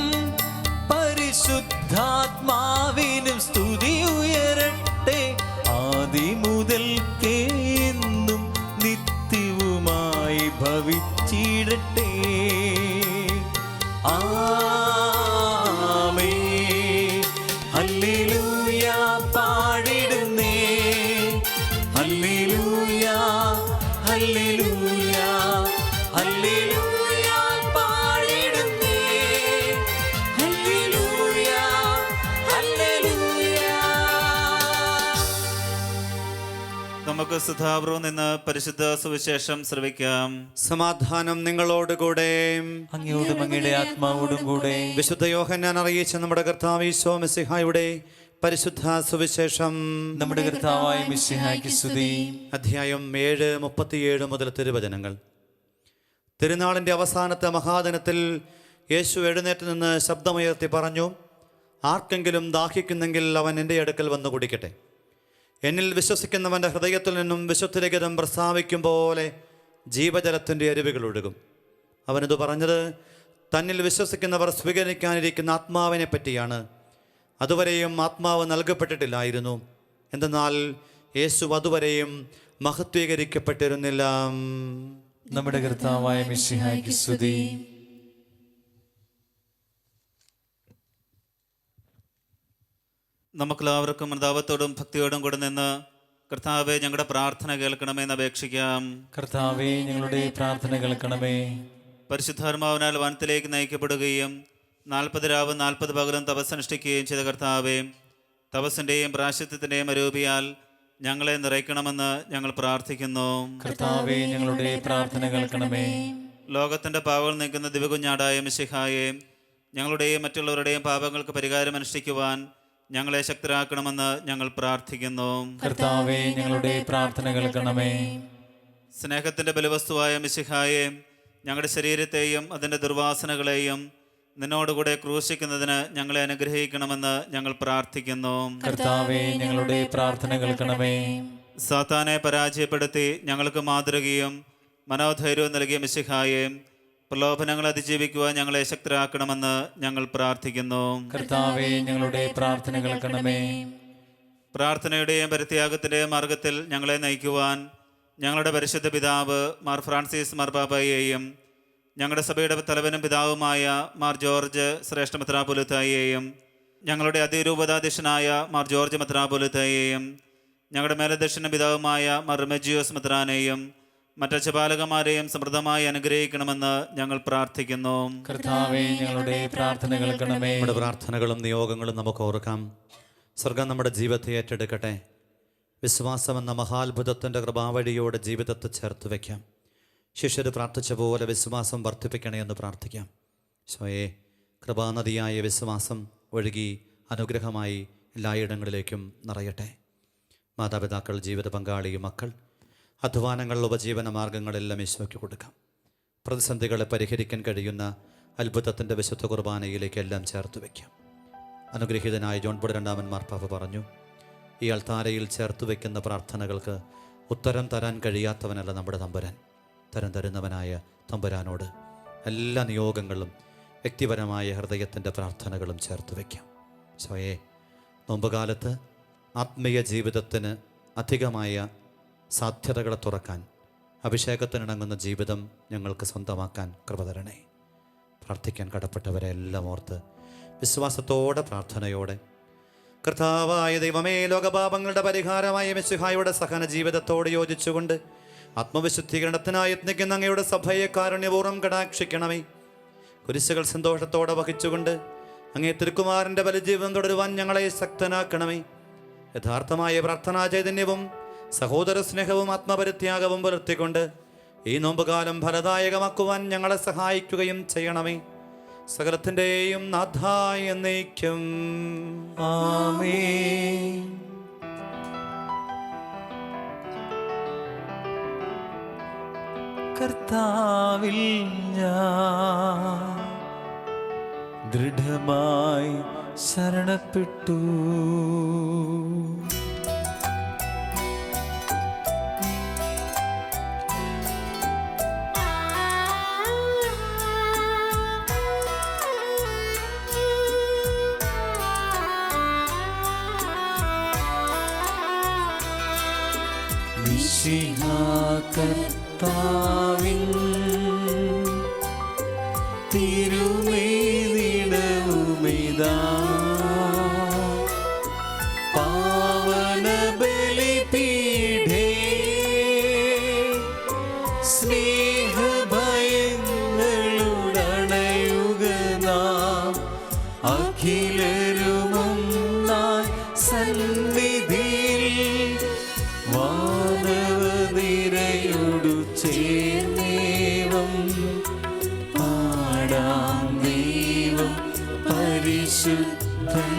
പരിശുദ്ധാത്മാവിനും സ്തുതി ഉയരട്ടെ. ആദി മുതൽക്കേ എന്നും നിത്യവുമായി ഭവിച്ചിടട്ടെ. ആമേൻ. ഹല്ലേലൂയ പാടിടുന്നേ, ഹല്ലേലൂയ, ഹല്ലേലൂയ, ഹല്ലേലൂയ പാടിടുന്നേ, ഹല്ലേലൂയ, ഹല്ലേലൂയ. നമുക്ക് സുധാബ്രൂ നിന്ന് പരിശുദ്ധ സുവിശേഷം ശ്രവിക്കാം. സമാധാനം നിങ്ങളോടുകൂടെ. അങ്ങയോടും അങ്ങയുടെ ആത്മാവോടും കൂടെ. വിശുദ്ധ യോഹന്നാൻ അറിയിച്ച നമ്മുടെ കർത്താവ് ഈശോ മിശിഹായുടെ പരിശുദ്ധ സുവിശേഷം. നമ്മുടെ കർത്താവായ മിശിഹായ്ക്ക് സ്തുതി. അധ്യായം 7, 37 മുതൽ തിരുവചനങ്ങൾ. തിരുനാളിൻ്റെ അവസാനത്തെ മഹാദിനത്തിൽ യേശു എഴുന്നേറ്റ് നിന്ന് ശബ്ദമുയർത്തി പറഞ്ഞു, ആർക്കെങ്കിലും ദാഹിക്കുന്നെങ്കിൽ അവൻ എൻ്റെ അടുക്കൽ വന്നു കുടിക്കട്ടെ. എന്നിൽ വിശ്വസിക്കുന്നവൻ്റെ ഹൃദയത്തിൽ നിന്നും വിശുദ്ധലിഖിതം പ്രസ്താവിക്കും പോലെ ജീവജലത്തിൻ്റെ അരുവികൾ ഒഴുകും. അവനിത് പറഞ്ഞത് തന്നിൽ വിശ്വസിക്കുന്നവർ സ്വീകരിക്കാനിരിക്കുന്ന ആത്മാവിനെ പറ്റിയാണ്. അതുവരെയും ആത്മാവ് നൽകപ്പെട്ടിട്ടില്ലായിരുന്നു. എന്തെന്നാൽ യേശു അതുവരെയും മഹത്വീകരിക്കപ്പെട്ടിരുന്നില്ല. നമ്മുടെ കർത്താവായ മിശിഹായ്ക്ക് സ്തുതി. നമുക്കെല്ലാവർക്കും അനുതാപത്തോടും ഭക്തിയോടും കൂടെ നിന്ന് കർത്താവെ ഞങ്ങളുടെ പ്രാർത്ഥന കേൾക്കണമെന്ന് അപേക്ഷിക്കാം. കർത്താവേ, ഞങ്ങളുടെ പ്രാർത്ഥന കേൾക്കണമേ. പരിശുദ്ധാത്മാവിനാൽ വനത്തിലേക്ക് നയിക്കപ്പെടുകയും 40 രാവും 40 പകലും തപസ്സനുഷ്ഠിക്കുകയും ചെയ്ത കർത്താവെ, തപസ്സിൻ്റെയും പ്രായശ്ചിത്തത്തിൻ്റെയും അരൂപിയാൽ ഞങ്ങളെ നിറയ്ക്കണമെന്ന് ഞങ്ങൾ പ്രാർത്ഥിക്കുന്നു. കർത്താവേ, ഞങ്ങളുടെ പ്രാർത്ഥന കേൾക്കണമേ. ലോകത്തിൻ്റെ പാവങ്ങൾ നീക്കുന്ന ദിവകുഞ്ഞാടായ മിശിഹായെ, ഞങ്ങളുടെയും മറ്റുള്ളവരുടെയും പാപങ്ങൾക്ക് പരിഹാരം അനുഷ്ഠിക്കുവാൻ ഞങ്ങളെ ശക്തരാക്കണമെന്ന് ഞങ്ങൾ പ്രാർത്ഥിക്കുന്നു. കർത്താവേ, ഞങ്ങളുടെ പ്രാർത്ഥന കേൾക്കണമേ. സ്നേഹത്തിൻ്റെ ബലവസ്തുവായ മിശിഹായെ, ഞങ്ങളുടെ ശരീരത്തെയും അതിൻ്റെ ദുർവാസനകളെയും നിന്നോടുകൂടെ ക്രൂശിക്കുന്നതിന് ഞങ്ങളെ അനുഗ്രഹിക്കണമെന്ന് ഞങ്ങൾ പ്രാർത്ഥിക്കുന്നു. കർത്താവേ, ഞങ്ങളുടെ പ്രാർത്ഥന കേൾക്കണമേ. സാത്താനെ പരാജയപ്പെടുത്തി ഞങ്ങൾക്ക് മാതൃകയും മനോധൈര്യവും നൽകിയ മിശിഹായെ, പ്രലോഭനങ്ങൾ അതിജീവിക്കുവാൻ ഞങ്ങളെ ശക്തരാക്കണമെന്ന് ഞങ്ങൾ പ്രാർത്ഥിക്കുന്നു. കർത്താവേ, ഞങ്ങളുടെ പ്രാർത്ഥന കേൾക്കണമേ. പ്രാർത്ഥനയുടെയും പരിത്യാഗത്തിൻ്റെയും മാർഗത്തിൽ ഞങ്ങളെ നയിക്കുവാൻ ഞങ്ങളുടെ പരിശുദ്ധ പിതാവ് മാർ ഫ്രാൻസിസ് മാർപ്പാപ്പയെയും ഞങ്ങളുടെ സഭയുടെ തലവനും പിതാവുമായ മാർ ജോർജ് ശ്രേഷ്ഠ മെത്രാപ്പൊലീത്തായെയും ഞങ്ങളുടെ അതിരൂപതാധ്യക്ഷനായ മാർ ജോർജ് മെത്രാപ്പൊലീത്തായെയും ഞങ്ങളുടെ മേലധ്യക്ഷന പിതാവുമായ മാർ റെമജിയോസ് മെത്രാനെയും മറ്റച്ചപാലകന്മാരെയും സമൃദ്ധമായി അനുഗ്രഹിക്കണമെന്ന് ഞങ്ങൾ പ്രാർത്ഥിക്കുന്നു. കർത്താവേ, ഞങ്ങളുടെ പ്രാർത്ഥന കേൾക്കണമേ. നമ്മുടെ പ്രാർത്ഥനകളും നിയോഗങ്ങളും നമുക്ക് ഓർക്കാം. സ്വർഗം നമ്മുടെ ജീവിതത്തെ ഏറ്റെടുക്കട്ടെ. വിശ്വാസമെന്ന മഹാത്ഭുതത്തിൻ്റെ കൃപാവഴിയോടെ ജീവിതത്തെ ചേർത്ത് വയ്ക്കാം. ശിഷ്യർ പ്രാർത്ഥിച്ച പോലെ വിശ്വാസം വർദ്ധിപ്പിക്കണേ എന്ന് പ്രാർത്ഥിക്കാം. ഈശോയെ, കൃപാനദിയായ വിശ്വാസം ഒഴുകി അനുഗ്രഹമായി എല്ലായിടങ്ങളിലേക്കും നിറയട്ടെ. മാതാപിതാക്കൾ, ജീവിത പങ്കാളി, മക്കൾ, അധ്വാനങ്ങൾ, ഉപജീവന മാർഗങ്ങളെല്ലാം ഈശോയ്ക്ക് കൊടുക്കാം. പ്രതിസന്ധികളെ പരിഹരിക്കാൻ കഴിയുന്ന അത്ഭുതത്തിൻ്റെ വിശുദ്ധ കുർബാനയിലേക്ക് എല്ലാം ചേർത്ത് വയ്ക്കാം. അനുഗ്രഹീതനായ ജോൺ പോൾ രണ്ടാമൻ മാർപ്പാപ്പ പറഞ്ഞു, ഈ അൾത്താരയിൽ ചേർത്ത് വയ്ക്കുന്ന പ്രാർത്ഥനകൾക്ക് ഉത്തരം തരാൻ കഴിയാത്തവനല്ല നമ്മുടെ തമ്പുരാൻ. തരം തരുന്നവനായ തമ്പുരാനോട് എല്ലാ നിയോഗങ്ങളും വ്യക്തിപരമായ ഹൃദയത്തിൻ്റെ പ്രാർത്ഥനകളും ചേർത്ത് വയ്ക്കാം. സ്വയെ, നോമ്പുകാലത്ത് ആത്മീയ ജീവിതത്തിന് അധികമായ സാധ്യതകളെ തുറക്കാൻ, അഭിഷേകത്തിനിണങ്ങുന്ന ജീവിതം ഞങ്ങൾക്ക് സ്വന്തമാക്കാൻ കൃപ തരണേ. പ്രാർത്ഥിക്കാൻ കടപ്പെട്ടവരെ എല്ലാം ഓർത്ത് വിശ്വാസത്തോടെ, പ്രാർത്ഥനയോടെ, കർത്താവായ ദൈവമേ, ലോകപാപങ്ങളുടെ പരിഹാരമായ മിശിഹായുടെ സഹന ജീവിതത്തോട് യോജിച്ചുകൊണ്ട് ആത്മവിശുദ്ധീകരണത്തിനായി യത്നിക്കുന്ന അങ്ങയുടെ സഭയെ കാരുണ്യപൂർവ്വം കടാക്ഷിക്കണമേ. കുരിശുകൾ സന്തോഷത്തോടെ വഹിച്ചുകൊണ്ട് അങ്ങേ തിരുക്കുമാരൻ്റെ ബലിജീവിതം തുടരുവാൻ ഞങ്ങളെ ശക്തനാക്കണമേ. യഥാർത്ഥമായ പ്രാർത്ഥനാ ചൈതന്യവും സഹോദര സ്നേഹവും ആത്മപരിത്യാഗവും പുലർത്തിക്കൊണ്ട് ഈ നോമ്പുകാലം ഫലദായകമാക്കുവാൻ ഞങ്ങളെ സഹായിക്കുകയും ചെയ്യണമേ. സകലത്തിൻ്റെയും നാഥായ എന്നേക്കും ആമേൻ. കർത്താവിൽ ഞാൻ ദൃഢമായി ശരണപ്പെട്ടു. കർത്താവിൻ തിരുമേ ഇതാ പാവന ബലിപീഠേ സ്നേഹഭയങ്ങളുടണയുക നാം അഖിലരുമൊന്നായി സന്നിധിയിൽ വാനവനിരയോടു ചേർന്നേവം പാടാം ദൈവം പരിശുദ്ധൻ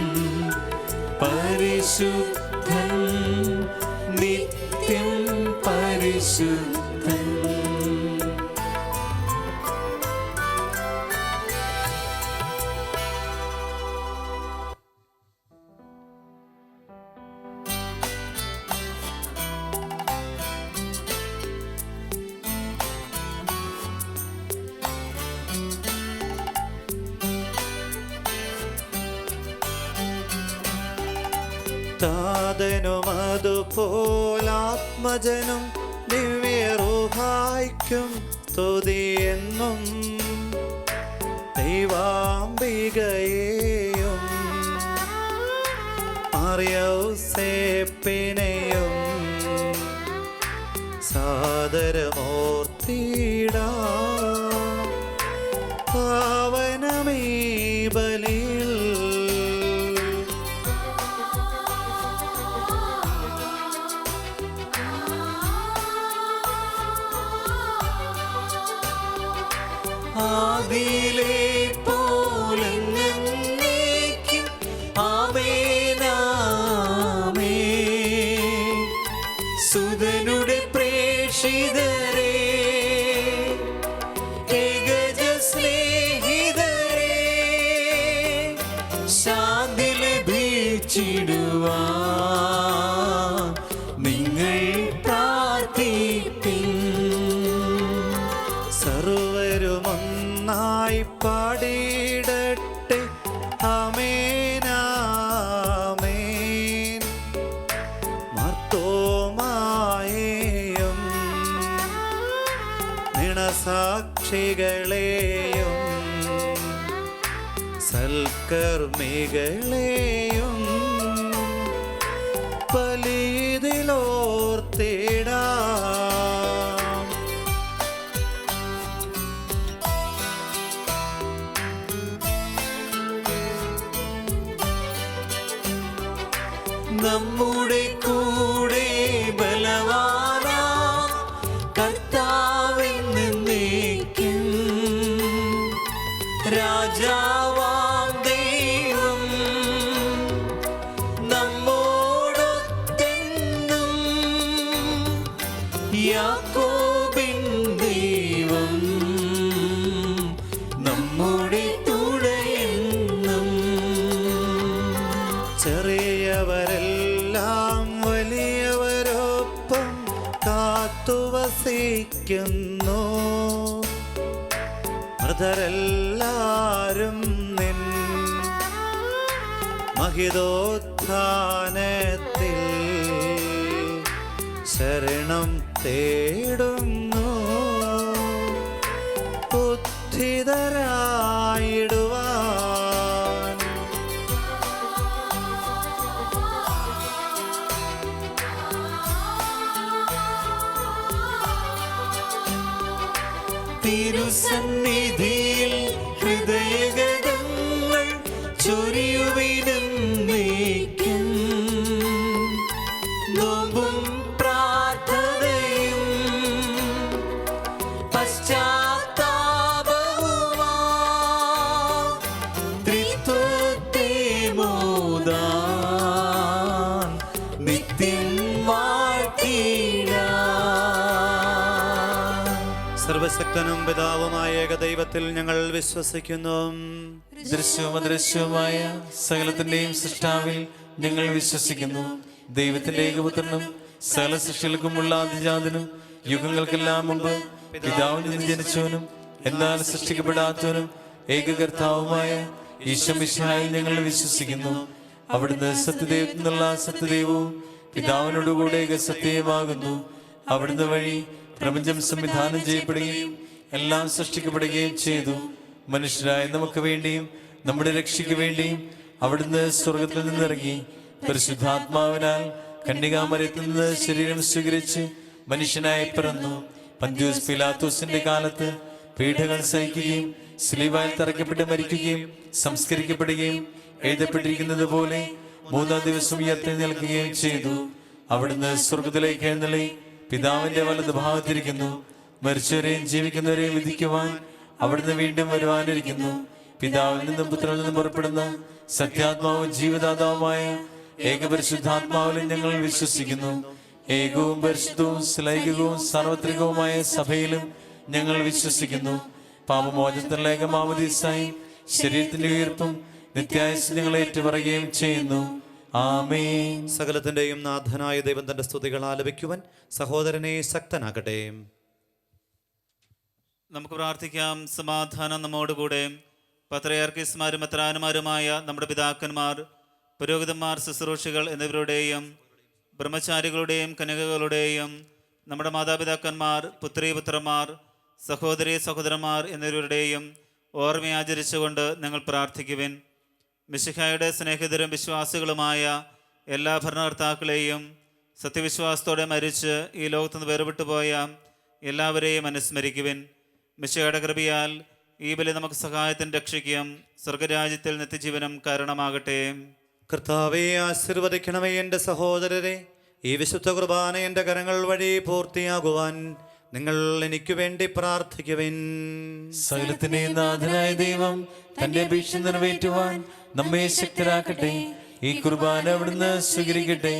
പരിശുദ്ധൻ നിത്യം പരിശുദ്ധൻ. താതനും അതുപോലാത്മജനും ദിവ്യറൂഹായ്ക്കും സ്തുതിയെന്നും ദൈവാംബികയെയും മറിയൗസേപ്പിനെയും സാദരമൂർത്തിയിടാ പാവനമീ ബലിയിൽ ആദിയിലെ പോലെന്നേക്കും ആമേനാമേൻ. സുതനുടെ പ്രേഷിതരേ ഏകജ സ്നേഹിതരേ ശാന്തി ലഭിച്ചിടുവാൻ നിങ്ങൾ പ്രാർത്ഥിപ്പിൻ. സർവരുമൊന്നായി പാടിയിടട്ടെ ആമേനാമേൻ. മർത്തോമായെയും നിണസാക്ഷികളെയും സൽക്കർമ്മികളെയും ബലിയിലോർത്തിടാം. നമ്മുടെ കൂടെ ബലവാനാ കർത്താവെന്നേക്കും രാജാവാം ദൈവം നമ്മോടൊത്തെന്നും യാക്കോബിൻ ദൈവം നമ്മുടെ തുടയെന്നും. ചെറിയവരെല്ലാം വലിയവരൊപ്പം കാത്തുവസിക്കുന്നു. മൃതരെല്ലാരും നിൻ മഹിതോത്ഥാനത്തിൽ ശരണം തേടുന്നു. ഉദ്ധിതരായിടുവാൻ തിരുസന്നിധിയിൽ ഹൃദയഗതങ്ങൾ ചൊരിയുവിനും നീക്കും. നോമ്പും പ്രാർത്ഥനയും പശ്ചാത്താപവുമാ ത്രിത്വത്തെ മോദാൻ നിത്യം വാഴ്ത്തിടാം. സർവശക്തനും പിതാവുമായ ഏകദൈവത്തിൽ ഞങ്ങൾ വിശ്വസിക്കുന്നു. ദൃശ്യവും അദൃശ്യവുമായ സകലത്തിന്റെയും സൃഷ്ടാവിൽ ഞങ്ങൾ വിശ്വസിക്കുന്നു. ദൈവത്തിന്റെ ഏകപുത്രനും സകല സൃഷ്ടികൾക്കുമുള്ള ആദിജാതനും യുഗങ്ങൾക്കെല്ലാം മുമ്പ് പിതാവിൽ ജനിച്ചവനും എന്നാൽ സൃഷ്ടിക്കപ്പെടാത്തവനും ഏകകർത്താവുമായ ഈശോ മിശിഹായിൽ ഞങ്ങൾ വിശ്വസിക്കുന്നു. അവിടുന്ന് സത്യദൈവത്തിൽ നിന്നുള്ള സത്യദൈവവും പിതാവിനോടുകൂടെ സത്യമാകുന്നു. അവിടുന്ന് വഴി പ്രപഞ്ചം സംവിധാനം ചെയ്യപ്പെടുകയും എല്ലാം സൃഷ്ടിക്കപ്പെടുകയും ചെയ്തു. മനുഷ്യരായ നമുക്ക് വേണ്ടിയും നമ്മുടെ രക്ഷയ്ക്ക് വേണ്ടിയും അവിടുന്ന് സ്വർഗത്തിൽ നിന്നിറങ്ങി പരിശുദ്ധാത്മാവിനാൽ കന്യകാമറിയത്തിൽ നിന്ന് ശരീരം സ്വീകരിച്ച് മനുഷ്യനായി പിറന്നു. പന്ത്യോസ് പിലാത്തോസിന്റെ കാലത്ത് പീഡകൾ സഹിക്കുകയും സ്ലീവായിൽ തറയ്ക്കപ്പെട്ട് മരിക്കുകയും സംസ്കരിക്കപ്പെടുകയും എഴുതപ്പെട്ടിരിക്കുന്നത് പോലെ 3-ാം ദിവസം ഉയർത്തെഴുന്നേൽക്കുകയും ചെയ്തു. അവിടുന്ന് സ്വർഗത്തിലേക്ക് എഴുന്നള്ളി പിതാവിന്റെ വലത് ഭാഗത്തിരിക്കുന്നു. മരിച്ചവരെയും ജീവിക്കുന്നവരെയും വിധിക്കുവാൻ അവിടുന്ന് വീണ്ടും വരുവാനിരിക്കുന്നു. പിതാവിൽ നിന്നും പുത്രനിൽ നിന്നും പുറപ്പെടുന്ന സത്യാത്മാവും ജീവദാതാവുമായ ഏകപരിശുദ്ധാത്മാവിലും ഞങ്ങൾ വിശ്വസിക്കുന്നു. ഏകവും പരിശുദ്ധവും ശ്ലൈകികവും സാർവത്രികവുമായ സഭയിലും ഞങ്ങൾ വിശ്വസിക്കുന്നു. പാപമോചനത്തിനുള്ള ഏകമാമോദീസായും ശരീരത്തിന്റെ ഉയർപ്പും നിത്യായുസ്സും ഞങ്ങൾ ഏറ്റുപറയുകയും ചെയ്യുന്നു. ആമേൻ. സകലത്തിന്റെയും നാഥനായ ദൈവം തന്റെ സ്തുതികൾ ആലപിക്കുവാൻ സഹോദരനെ ശക്തനാകട്ടെ. നമുക്ക് പ്രാർത്ഥിക്കാം. സമാധാനം നമ്മോടുകൂടെ. പത്രിയാർക്കീസ്മാരും മെത്രാന്മാരുമായ നമ്മുടെ പിതാക്കന്മാർ, പുരോഹിതന്മാർ, ശുശ്രൂഷികൾ എന്നിവരുടെയും ബ്രഹ്മചാരികളുടെയും കന്യകകളുടെയും നമ്മുടെ മാതാപിതാക്കന്മാർ, പുത്രീപുത്രന്മാർ, സഹോദരി സഹോദരന്മാർ എന്നിവരുടെയും ഓർമ്മയാചരിച്ചുകൊണ്ട് ഞങ്ങൾ പ്രാർത്ഥിക്കുവിൻ. മിശിഹായുടെ സ്നേഹിതരും വിശ്വാസികളുമായ എല്ലാ ഭരണകർത്താക്കളെയും സത്യവിശ്വാസത്തോടെ മരിച്ച് ഈ ലോകത്തുനിന്ന് വേർപെട്ടു പോയ എല്ലാവരെയും അനുസ്മരിക്കുവിൻ. മിശിഹായുടെ കൃപയാൽ ഈ ബലി നമുക്ക് സഹായത്തിന് രക്ഷിക്കും, സ്വർഗരാജ്യത്തിൽ നിത്യജീവനം കാരണമാകട്ടെ. കർത്താവെ ആശീർവദിക്കണമേ എൻ്റെ സഹോദരരെ. ഈ വിശുദ്ധ കുർബാന എൻ്റെ കരങ്ങൾ വഴി പൂർത്തിയാകുവാൻ നിങ്ങൾ എനിക്ക് വേണ്ടി പ്രാർത്ഥിക്കുവിൻ. സകലത്തിന്റെ നാഥനായ ദൈവം തന്റെ അപേക്ഷ നിറവേറ്റുവാൻ നമ്മെ ശക്തരാക്കട്ടെ. ഈ കുർബാന അവിടുന്ന് സ്വീകരിക്കട്ടെ.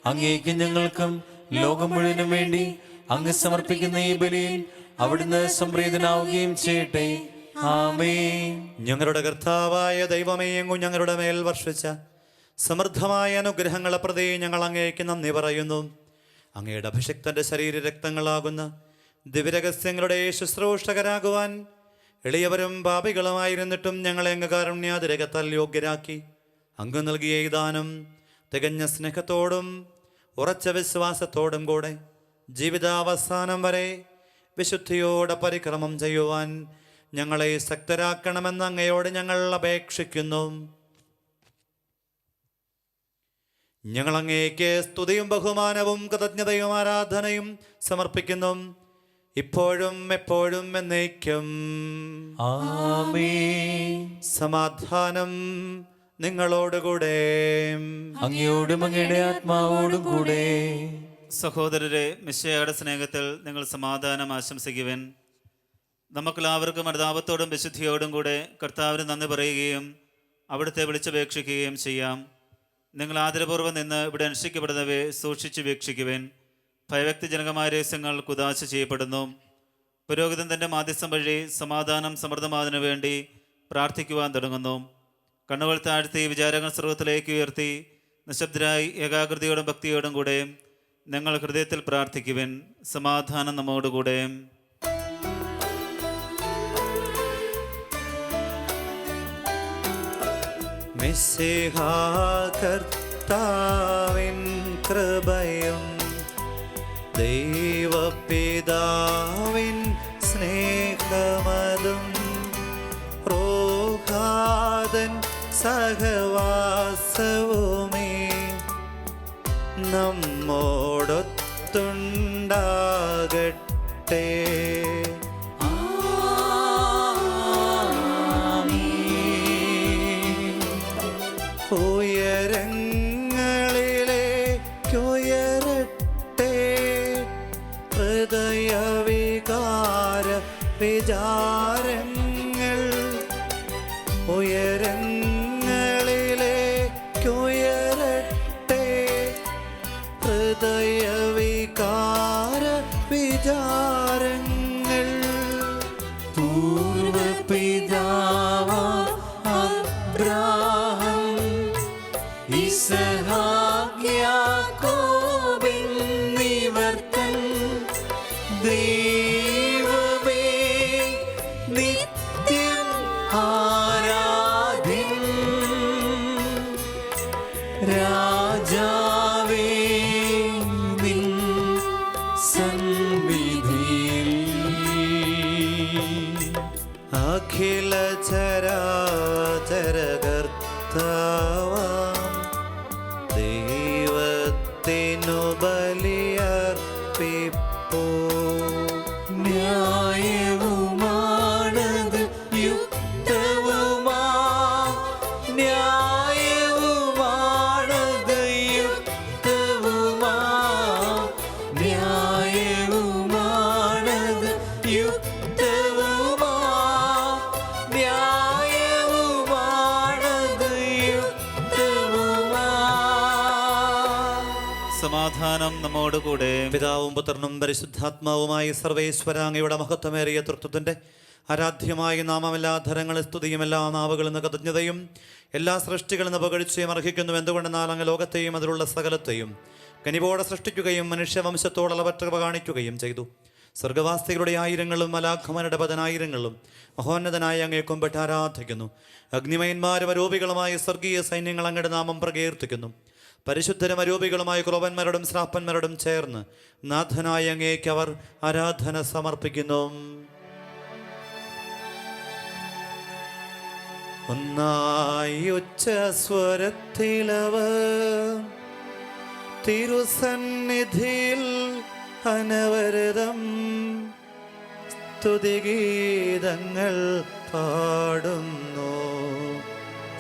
അങ്ങേക്കും ഞങ്ങൾക്കും ലോകം മുഴുവനും വേണ്ടി അങ്ങ് സമർപ്പിക്കുന്ന ഈ ബലിയിൽ അവിടുന്ന് സംപ്രീതനാവുകയും ചെയ്യട്ടെ. ആമേൻ. ഞങ്ങളുടെ കർത്താവായ ദൈവമേ, എങ്ങും ഞങ്ങളുടെ മേൽ വർഷിച്ച സമൃദ്ധമായ അനുഗ്രഹങ്ങളെ പ്രതി ഞങ്ങൾ അങ്ങേക്ക് നന്ദി പറയുന്നു. അങ്ങയുടെ അഭിഷിക്തന്റെ ശരീരരക്തങ്ങളാകുന്ന ദിവ്യരഹസ്യങ്ങളുടെ ശുശ്രൂഷകരാകുവാൻ എളിയവരും പാപികളുമായിരുന്നിട്ടും ഞങ്ങളെ അങ്ങ് കാരുണ്യാതിരകത്താൽ യോഗ്യരാക്കി. അങ്ങ് നൽകിയ ഈ ദാനം തികഞ്ഞ സ്നേഹത്തോടും ഉറച്ച വിശ്വാസത്തോടും കൂടെ ജീവിതാവസാനം വരെ വിശുദ്ധിയോടെ പരിക്രമം ചെയ്യുവാൻ ഞങ്ങളെ ശക്തരാക്കണമെന്ന് അങ്ങയോട് ഞങ്ങൾ അപേക്ഷിക്കുന്നു. ഞങ്ങൾ അങ്ങേക്ക് സ്തുതിയും ബഹുമാനവും കൃതജ്ഞതയും ആരാധനയും സമർപ്പിക്കുന്നു, ഇപ്പോഴും എപ്പോഴും എന്നേക്കും. ആമേൻ. സമാധാനം നിങ്ങളോടുകൂടെ. അങ്ങയോടും അങ്ങയുടെ ആത്മാവോടും കൂടെ. സഹോദരരെ, മിശിഹായുടെ സ്നേഹത്തിൽ നിങ്ങൾ സമാധാനം ആശംസിക്കുവിൻ. നമുക്കെല്ലാവർക്കും അനുതാപത്തോടും വിശുദ്ധിയോടും കൂടെ കർത്താവിന് നന്ദി പറയുകയും അവിടുത്തെ വിളിച്ചപേക്ഷിക്കുകയും ചെയ്യാം. നിങ്ങൾ ആദരപൂർവ്വം നിന്ന് ഇവിടെ അനുഷ്ഠിക്കപ്പെടുന്നവയെ സൂക്ഷിച്ച് വീക്ഷിക്കുവിൻ. ഭയഭക്തിജനകമായ രഹസ്യങ്ങൾ കുദാശ ചെയ്യപ്പെടുന്നു. പുരോഹിതൻ തൻ്റെ മാധ്യസ്ഥം വഴി സമാധാനം സമൃദ്ധമാതിനു വേണ്ടി പ്രാർത്ഥിക്കുവാൻ തുടങ്ങുന്നു. കണ്ണുകൾ താഴ്ത്തി വിചാരങ്ങൾ സ്രോതത്തിലേക്ക് ഉയർത്തി നിശബ്ദരായി ഏകാഗ്രതയോടും ഭക്തിയോടും കൂടെ ഞങ്ങൾ ഹൃദയത്തിൽ പ്രാർത്ഥിക്കുവിൻ. സമാധാനം നമ്മോടുകൂടെ. മിശിഹാ കർത്താവിൻ കൃപയും ദൈവപിതാവിൻ സ്നേഹമതും റൂഹാദൻ സഹവാസവുമേ നമ്മോടൊത്തുണ്ടാകട്ടെ. ഉയരങ്ങളിലേക്കുയരട്ടെ ഹൃദയവികാര വിചാരങ്ങൾ. ഉയരങ്ങളിലേക്കുയരട്ടെ ഹൃദയവികാര വിചാരങ്ങൾ. പൂർവപിതാവാം അബ്രാഹാം ഇസ്ഹാക്ക് യാക്കോബ് എന്നിവർത്തൻ ദൈവമേ നിത്യം ആരാധ്യൻ. രാജാവേ നിൻ സന്നിധിയിൽ അഖില ചരാചരകർത്താവാം ദൈവത്തിനു ബലിയർപ്പിപ്പൂ. ന്യായവുമാണത് യുക്തവുമാ, ന്യായവുമാണത് യുക്തവുമാ, ന്യായവുമാണത് യുക്തവുമാ, ന്യായവുമാണത് യുക്തവുമാ. സമാധാനം നമ്മോടുകൂടെ. പിതാവും പുത്രനും പരിശുദ്ധാത്മാവുമായി സർവേശ്വര അങ്ങയുടെ മഹത്വമേറിയ തൃത്വത്തിൻ്റെ ആരാധ്യമായ നാമമെല്ലാ ധരങ്ങളും സ്തുതിയും എല്ലാ നാവുകളും കൃതജ്ഞതയും എല്ലാ സൃഷ്ടികളും പുകഴ്ചയും അർഹിക്കുന്നു. എന്തുകൊണ്ടെന്നാൽ അങ്ങ് ലോകത്തെയും അതിലുള്ള സകലത്തെയും കനിവോടെ സൃഷ്ടിക്കുകയും മനുഷ്യവംശത്തോട് അളവറ്റ കാണിക്കുകയും ചെയ്തു. സ്വർഗവാസികളുടെ ആയിരങ്ങളും മലാഖമാരുടെ പതിനായിരങ്ങളും മഹോന്നതനായ അങ്ങയെ കുമ്പിട്ട് ആരാധിക്കുന്നു. അഗ്നിമയന്മാരും അരൂപികളുമായ സ്വർഗീയ സൈന്യങ്ങൾ അങ്ങയുടെ നാമം പ്രകീർത്തിക്കുന്നു. പരിശുദ്ധരും അരൂപികളുമായ ക്രോപന്മാരോടും ശ്രാപ്പന്മാരോടും ചേർന്ന് നാഥനായ അങ്ങേക്ക് അവർ ആരാധന സമർപ്പിക്കുന്നു. ഒന്നായി ഉച്ചസ്വരത്തിലവർ തിരുസന്നിധിയിൽ അനവരതം സ്തുതിഗീതങ്ങൾ പാടുന്നു,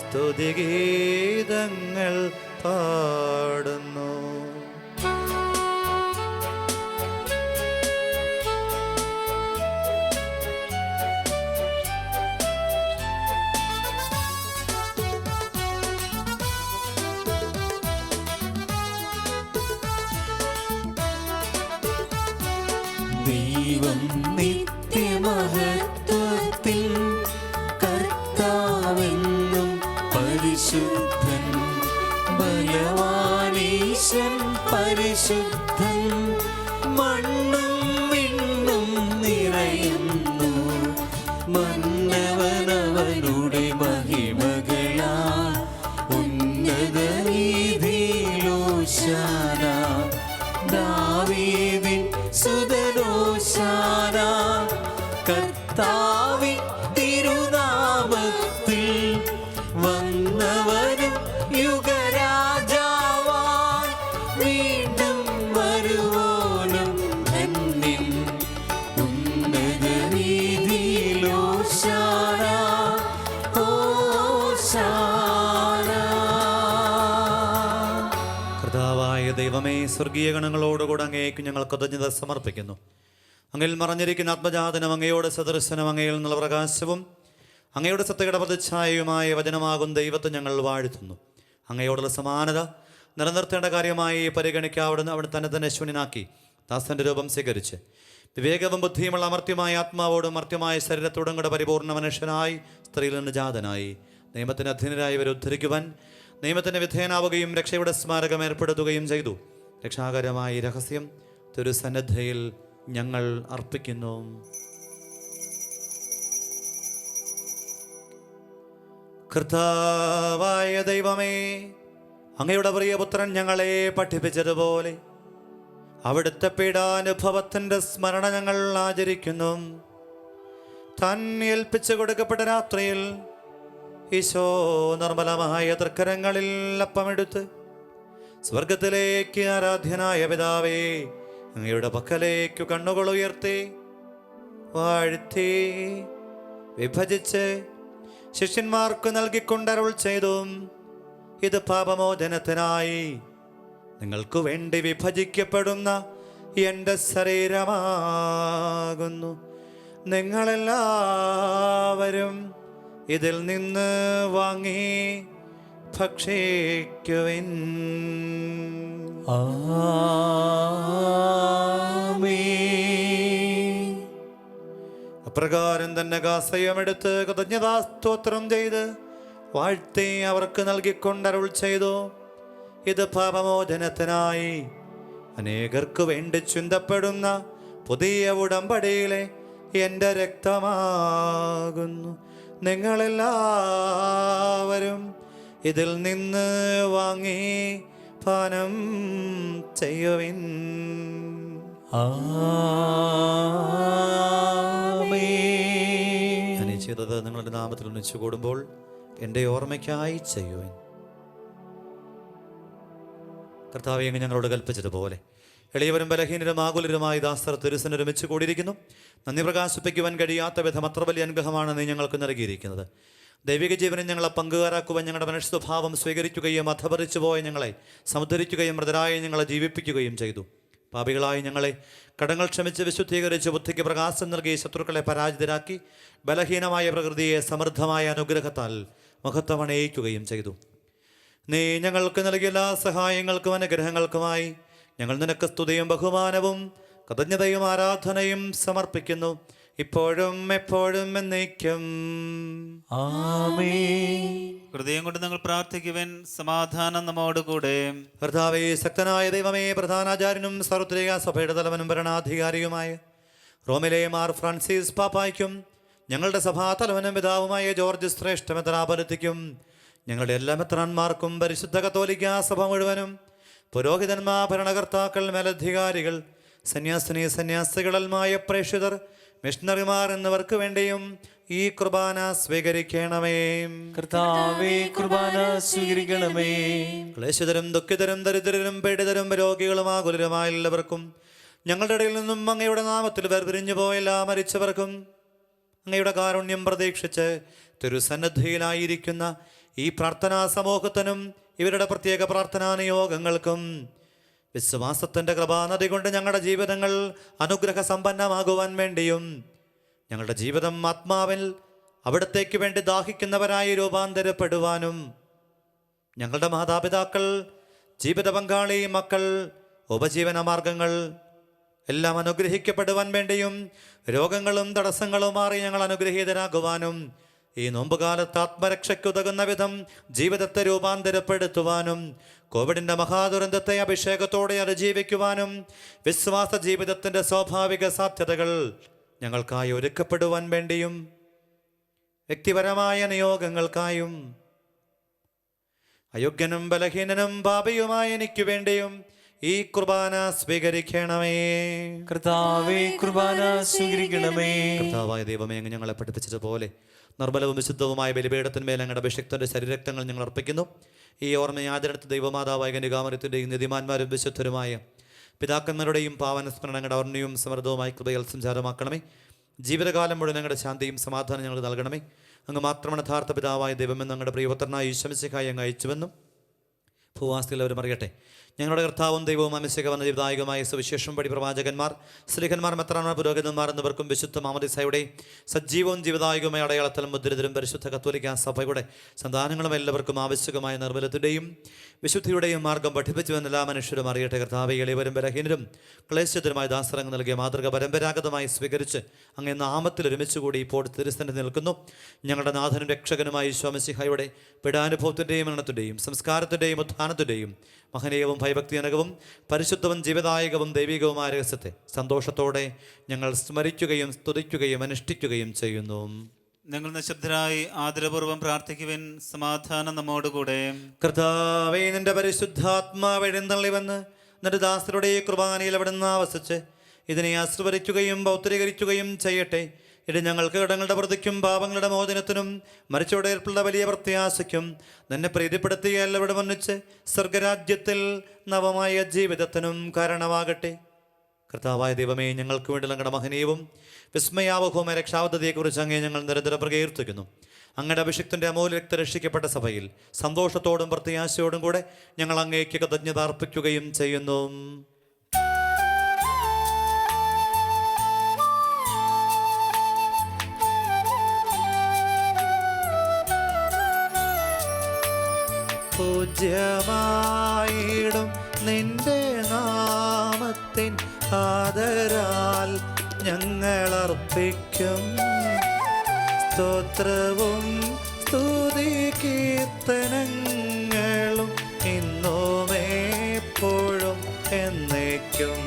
സ്തുതിഗീതങ്ങൾ പാടുന്നു. ദൈവം നിത്യമഹത്വത്തിൽ കർത്താവെന്നും പരിശുദ്ധൻ, ബലവാനീശൻ പരിശുദ്ധൻ, മണ്ണും വിണ്ണും നിറയുന്നു മന്നവനവനുടെ മഹിമകളാ. ഉന്നത വീതിയിലോശാന, ദാവീദിൻ സുതനോശാന. കർത്താവിൻ തിരുനാമത്തിൽ വന്നവനും യുഗരാജാവാൻ, വീണ്ടും വരുവോനും ധന്യൻ. ഉന്നത വീതിയിലോശാന, ഓശാന. കർത്താവായ ദൈവമേ, സ്വർഗീയ ഗണങ്ങളോടുകൂടെ അങ്ങേക്ക് ഞങ്ങൾ കൃതജ്ഞത സമർപ്പിക്കുന്നു. അങ്ങയിൽ മറഞ്ഞിരിക്കുന്ന ആത്മജാതനം, അങ്ങയോട് സദൃശനം, അങ്ങയിൽ നിന്നുള്ള പ്രകാശവും അങ്ങയുടെ സത്യയുടെ പ്രതിച്ഛായയുമായ വചനമാകും ദൈവത്തെ ഞങ്ങൾ വാഴ്ത്തുന്നു. അങ്ങയോടുള്ള സമാനത നിലനിർത്തേണ്ട കാര്യമായി പരിഗണിക്കാവിടുന്ന് അവിടെ തന്നെ ശൂന്യനാക്കി ദാസന്റെ രൂപം സ്വീകരിച്ച് വിവേകവും ബുദ്ധിയുമുള്ള അമർത്യമായ ആത്മാവോടും മർത്യമായ ശരീരത്തോടും കൂടെ പരിപൂർണ്ണ മനുഷ്യനായി സ്ത്രീയിൽ നിന്ന് ജാതനായി നിയമത്തിന് അധീനരായി ഇവരെ ഉദ്ധരിക്കുവാൻ നിയമത്തിന് വിധേയനാവുകയും രക്ഷയുടെ സ്മാരകം ഏർപ്പെടുത്തുകയും ചെയ്തു. രക്ഷാകരമായ രഹസ്യം തിരുസന്നിധിയിൽ ഞങ്ങൾ അർപ്പിക്കുന്നു. കർത്താവായ ദൈവമേ, അങ്ങയുടെ പ്രിയപുത്രൻ ഞങ്ങളെ പഠിപ്പിച്ചതുപോലെ അവിടുത്തെ പീഡാനുഭവത്തിൻ്റെ സ്മരണ ഞങ്ങൾ ആചരിക്കുന്നു. താൻ ഏൽപ്പിച്ചു കൊടുക്കപ്പെട്ട രാത്രിയിൽ ഈശോ നിർമ്മലമായ തൃക്കരങ്ങളിൽ അപ്പമെടുത്ത് സ്വർഗത്തിലേക്ക് ആരാധ്യനായ പിതാവേ അങ്ങയുടെ പക്കലേക്ക് കണ്ണുകൾ ഉയർത്തി വാഴ്ത്തി വിഭജിച്ച് ശിഷ്യന്മാർക്ക് നൽകിക്കൊണ്ടരുൾ ചെയ്തു. ഇത് പാപമോചനത്തിനായി നിങ്ങൾക്ക് വേണ്ടി വിഭജിക്കപ്പെടുന്ന എൻ്റെ ശരീരമാകുന്നു. നിങ്ങളെല്ലാവരും ഇതിൽ നിന്ന് വാങ്ങി ഭക്ഷിക്കുവിൻ. അപ്രകാരം തന്നെ കാസയമെടുത്ത് കൃതജ്ഞതാസ്തോത്രം ചെയ്ത് വാഴ്ത്തി അവർക്ക് നൽകിക്കൊണ്ടരുൾ ചെയ്തു. ഇത് പാപമോചനത്തിനായി അനേകർക്ക് വേണ്ടി ചിന്തപ്പെടുന്ന പുതിയ ഉടമ്പടിയിലെ എൻ്റെ രക്തമാകുന്നു. നിങ്ങളെല്ലാവരും ഇതിൽ നിന്ന് വാങ്ങി പാനം ചെയ്യുവിൻ. ചെയ്തത് നിങ്ങളുടെ നാമത്തിൽ ഒന്നിച്ചു കൂടുമ്പോൾ എൻ്റെ ഓർമ്മയ്ക്കായി ചെയ്യുവാൻ. കർത്താവെ, അങ്ങ് ഞങ്ങളോട് കൽപ്പിച്ചതുപോലെ എളിയവരും ബലഹീനരും ആകുലരുമായി ദാസർ തിരുസൻ ഒരുമിച്ച് കൂടിയിരിക്കുന്നു. നന്ദി പ്രകാശിപ്പിക്കുവാൻ കഴിയാത്ത വിധം അത്ര വലിയ അനുഗ്രഹമാണ് നീ ഞങ്ങൾക്ക് നൽകിയിരിക്കുന്നത്. ദൈവിക ജീവനെ ഞങ്ങളെ പങ്കുകാരാക്കുവാൻ ഞങ്ങളുടെ മനുഷ്യ സ്വഭാവം സ്വീകരിക്കുകയും അധപറിച്ചു പോയ ഞങ്ങളെ സമുദ്ധരിക്കുകയും മൃതരായി ഞങ്ങളെ ജീവിപ്പിക്കുകയും ചെയ്തു. പാപികളായി ഞങ്ങളെ കടങ്ങൾ ക്ഷമിച്ച് വിശുദ്ധീകരിച്ച് ബുദ്ധിക്ക് പ്രകാശം നൽകി ശത്രുക്കളെ പരാജിതരാക്കി ബലഹീനമായ പ്രകൃതിയെ സമൃദ്ധമായ അനുഗ്രഹത്താൽ മഹത്വമണയിക്കുകയും ചെയ്തു. നീ ഞങ്ങൾക്ക് നൽകിയ എല്ലാ സഹായങ്ങൾക്കും അനുഗ്രഹങ്ങൾക്കുമായി ഞങ്ങൾ നിനക്ക് സ്തുതിയും ബഹുമാനവും കൃതജ്ഞതയും ആരാധനയും സമർപ്പിക്കുന്നു, ഇപ്പോഴും എപ്പോഴും എന്നേക്കും. ആമേൻ. ഹൃദയം കൊണ്ട് നിങ്ങൾ പ്രാർത്ഥിക്കുവാൻ. സമാധാനം നമ്മോടുകൂടെ. കർത്താവേ, ശക്തനായ ദൈവമേ, പ്രധാനാചാര്യനും സർവ്വത്രിക സഭയുടെ തലവനും ഭരണാധികാരിയുമായ റോമിലെ മാർ ഫ്രാൻസിസ് പാപ്പായ്ക്കും ഞങ്ങളുടെ സഭാതലവനും പിതാവുമായ ജോർജ് ശ്രേഷ്ഠ മെത്രാപൊലീത്തയ്ക്കും ഞങ്ങളുടെ എല്ലാ മെത്രാന്മാർക്കും പരിശുദ്ധ കത്തോലിക്ക സഭ മുഴുവനും പുരോഹിതന്മാർ, ഭരണകർത്താക്കൾ, മേലധികാരികൾ, സന്യാസിനി സന്യാസികളൽമായ പ്രേക്ഷിതർ, മിഷണറിമാർ എന്നിവർക്ക് വേണ്ടിയും ഈ കുർബാന സ്വീകരിക്കണമേ. കർത്താവേ, കുർബാന സ്വീകരിക്കണമേ. ക്ലേശിതരും ദുഃഖിതരും ദരിദ്രരും പീഡിതരും രോഗികളും ആകുലരുമായ എല്ലാവർക്കും ഞങ്ങളുടെ ഇടയിൽ നിന്നും അങ്ങയുടെ നാമത്തിൽ വേർപിരിഞ്ഞു പോയ എല്ലാ മരിച്ചവർക്കും അങ്ങയുടെ കാരുണ്യം പ്രതീക്ഷിച്ച് തിരുസന്നിധിയിലായിരിക്കുന്ന ഈ പ്രാർത്ഥനാ സമൂഹത്തിനും ഇവരുടെ പ്രത്യേക പ്രാർത്ഥനാ നിയോഗങ്ങൾക്കും വിശ്വാസത്തിൻ്റെ കൃപാനദി കൊണ്ട് ഞങ്ങളുടെ ജീവിതങ്ങൾ അനുഗ്രഹ സമ്പന്നമാകുവാൻ വേണ്ടിയും ഞങ്ങളുടെ ജീവിതം ആത്മാവിൽ അവിടത്തേക്ക് വേണ്ടി ദാഹിക്കുന്നവരായി രൂപാന്തരപ്പെടുവാനും ഞങ്ങളുടെ മാതാപിതാക്കൾ, ജീവിത പങ്കാളി, മക്കൾ, ഉപജീവന മാർഗങ്ങൾ എല്ലാം അനുഗ്രഹിക്കപ്പെടുവാൻ വേണ്ടിയും രോഗങ്ങളും തടസ്സങ്ങളും മാറി ഞങ്ങൾ അനുഗ്രഹീതരാകുവാനും ഈ നോമ്പുകാലത്ത് ആത്മരക്ഷയ്ക്കുതകുന്ന വിധം ജീവിതത്തെ രൂപാന്തരപ്പെടുത്തുവാനും കോവിഡിൻ്റെ മഹാദുരന്തത്തെ അഭിഷേകത്തോടെ അതിജീവിക്കുവാനും വിശ്വാസ ജീവിതത്തിൻ്റെ സ്വാഭാവിക സാധ്യതകൾ ഞങ്ങൾക്കായി ഒരുക്കപ്പെടുവാൻ വേണ്ടിയും വ്യക്തിപരമായ നിയോഗങ്ങൾക്കായും അയോഗ്യനും ബലഹീനനും പാപിയുമായ എനിക്ക് വേണ്ടിയും ഈ കുർബാന സ്വീകരിക്കണമേ. കർത്താവേ, കുർബാന സ്വീകരിക്കണമേ. കർത്താവായ ദൈവമേ, അങ്ങ് ഞങ്ങളെ പഠിപ്പിച്ചതുപോലെ നിർമ്മലവും വിശുദ്ധവുമായ ബലിപീഠത്തിന്മേൽ അങ്ങയുടെ അഭിഷിക്തന്റെ ശരീരക്തങ്ങൾ ഞങ്ങൾ അർപ്പിക്കുന്നു. ഈ ഓർമ്മയാചരണത്തിൽ ദൈവമാതാവായ കന്യകാമറിയത്തിൻ്റെയും നീതിമാന്മാരും വിശുദ്ധരുമായ പിതാക്കന്മാരുടെയും പാവനസ്മരണങ്ങളുടെ ഓർമ്മയും സമൃദ്ധവുമായി കൃപയാൽ സംചാരമാക്കണമേ. ജീവിതകാലം മുഴുവൻ ഞങ്ങളുടെ ശാന്തിയും സമാധാനം ഞങ്ങൾ നൽകണമേ. അങ്ങ് മാത്രമാണ് യഥാർത്ഥ പിതാവായ ദൈവമെന്ന് അങ്ങയുടെ പ്രിയപുത്രനായ ഈശോ മിശിഹായെ അങ്ങ് അയച്ചുവെന്നും ഭൂവാസികളവരും അറിയട്ടെ. ഞങ്ങളുടെ കർത്താവും ദൈവവും അമിശിക വന്ന ജീവിതായകമായ സുവിശേഷം പടി പ്രവാചകന്മാർ, സ്ത്രീഹന്മാർ, മെത്രാന്മാർ, പുരോഹിതന്മാർ എന്നിവർക്കും വിശുദ്ധ മാമോദീസയുടെ സജീവവും ജീവിതായകമായ അടയാളത്തിലും മുദ്രിതരും പരിശുദ്ധ കത്തോലിക്ക സഭയുടെ സന്താനങ്ങളും എല്ലാവർക്കും ആവശ്യകമായ നിർമ്മലത്തിൻ്റെയും വിശുദ്ധിയുടെയും മാർഗം പഠിപ്പിച്ചുവെന്ന് എല്ലാ മനുഷ്യരും അറിയട്ടെ. കർത്താവേ, എളിയവരും ബലഹീനരും ക്ലേശത്തിനുമായി ദാസരംഗ് നൽകിയ മാതൃക പരമ്പരാഗതമായി സ്വീകരിച്ച് അങ്ങ് നാമത്തിൽ ഒരുമിച്ചുകൂടി ഇപ്പോൾ തിരുസന്നിധി നിൽക്കുന്നു. ഞങ്ങളുടെ നാഥനും രക്ഷകനുമായ ഈശോ മിശിഹായുടെ പീഡാനുഭവത്തിൻ്റെയും മരണത്തിൻ്റെയും സംസ്കാരത്തിൻ്റെയും ഉത്ഥാനത്തിൻ്റെയും മഹനീയവും ഭയഭക്തിജനകവും പരിശുദ്ധവും ജീവിതായകവും ദൈവികവുമായ രഹസ്യത്തെ സന്തോഷത്തോടെ ഞങ്ങൾ സ്മരിക്കുകയും സ്തുതിക്കുകയും അനുഷ്ഠിക്കുകയും ചെയ്യുന്നു. നിങ്ങൾ നിശബ്ദരായി ആദരപൂർവ്വം പ്രാർത്ഥിക്കുവിൻ. സമാധാനം നമ്മോടുകൂടെ. കർത്താവേ, നിന്റെ പരിശുദ്ധാത്മാവ് എഴുന്നള്ളിവന്ന് നിന്റെ ദാസരുടെ ഈ കുർബാനയിൽ അവിടുന്ന് ആവസിച്ച് ഇതിനെ ആശ്രവരിക്കുകയും പൗത്രീകരിക്കുകയും ചെയ്യട്ടെ. ഇത് ഞങ്ങൾക്ക് കടങ്ങളുടെ പ്രതിക്കും പാപങ്ങളുടെ മോചനത്തിനും മരിച്ചവരുടെ ഏർപ്പുള്ള വലിയ പ്രത്യാശയ്ക്കും നിന്നെ പ്രീതിപ്പെടുത്തിയ എല്ലാവരും ഒന്നിച്ച് സ്വർഗരാജ്യത്തിൽ നവമായ ജീവിതത്തിനും കാരണമാകട്ടെ. കർത്താവായ ദൈവമേ, ഞങ്ങൾക്ക് വേണ്ടി ഞങ്ങളുടെ മഹനീയവും വിസ്മയാവഹവുമായ രക്ഷാപദ്ധതിയെക്കുറിച്ച് അങ്ങേ ഞങ്ങൾ നിരന്തരം പ്രകീർത്തിക്കുന്നു. അങ്ങയുടെ അഭിഷിക്തൻ്റെ അമൂല്യ രക്ത രക്ഷിക്കപ്പെട്ട സഭയിൽ സന്തോഷത്തോടും പ്രത്യാശയോടും കൂടെ ഞങ്ങൾ അങ്ങേക്ക് കൃതജ്ഞത അർപ്പിക്കുകയും ചെയ്യുന്നു. പൂജ്യമായിടും നിന്റെ നാമത്തിൻ ആദരാൽ ഞങ്ങളർപ്പിക്കും സ്തോത്രവും സ്തുതി കീർത്തനങ്ങളും ഇന്നും എപ്പോഴും എന്നേക്കും.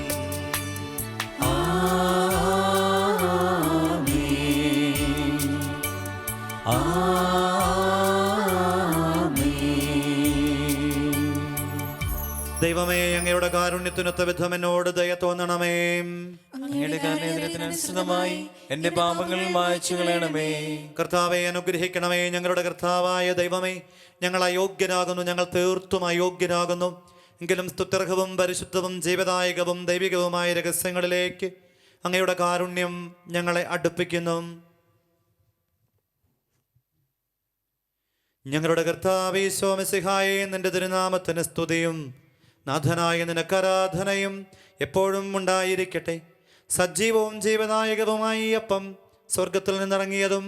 ദൈവമേ, അങ്ങയുടെ കാരുണ്യത്തിനൊത്ത വിധം എന്നോട് ദയ തോന്നണമേ. അങ്ങയുടെ കാരുണ്യത്തിനനുസൃതമായി എന്റെ പാപങ്ങൾ മായ്ച്ചു കളയണമേ. കർത്താവെ അനുഗ്രഹിക്കണമേ. ഞങ്ങളുടെ കർത്താവായ ദൈവമേ, ഞങ്ങൾ അയോഗ്യരാകുന്നു, ഞങ്ങൾ തീർത്തും അയോഗ്യരാകുന്നു. എങ്കിലും സ്തുത്യർഹവും പരിശുദ്ധവും ജീവദായകവും ദൈവികവുമായ രഹസ്യങ്ങളിലേക്ക് അങ്ങയുടെ കാരുണ്യം ഞങ്ങളെ അടുപ്പിക്കുന്നു. ഞങ്ങളുടെ കർത്താവേ ഈശോ മിശിഹായേ, നിന്റെ തിരുനാമത്തിന് സ്തുതിയും നാഥനായ നിനക്കാരാധനയും എപ്പോഴും ഉണ്ടായിരിക്കട്ടെ. സജീവവും ജീവദായകവുമായ ഈ അപ്പം സ്വർഗത്തിൽ നിന്നിറങ്ങിയതും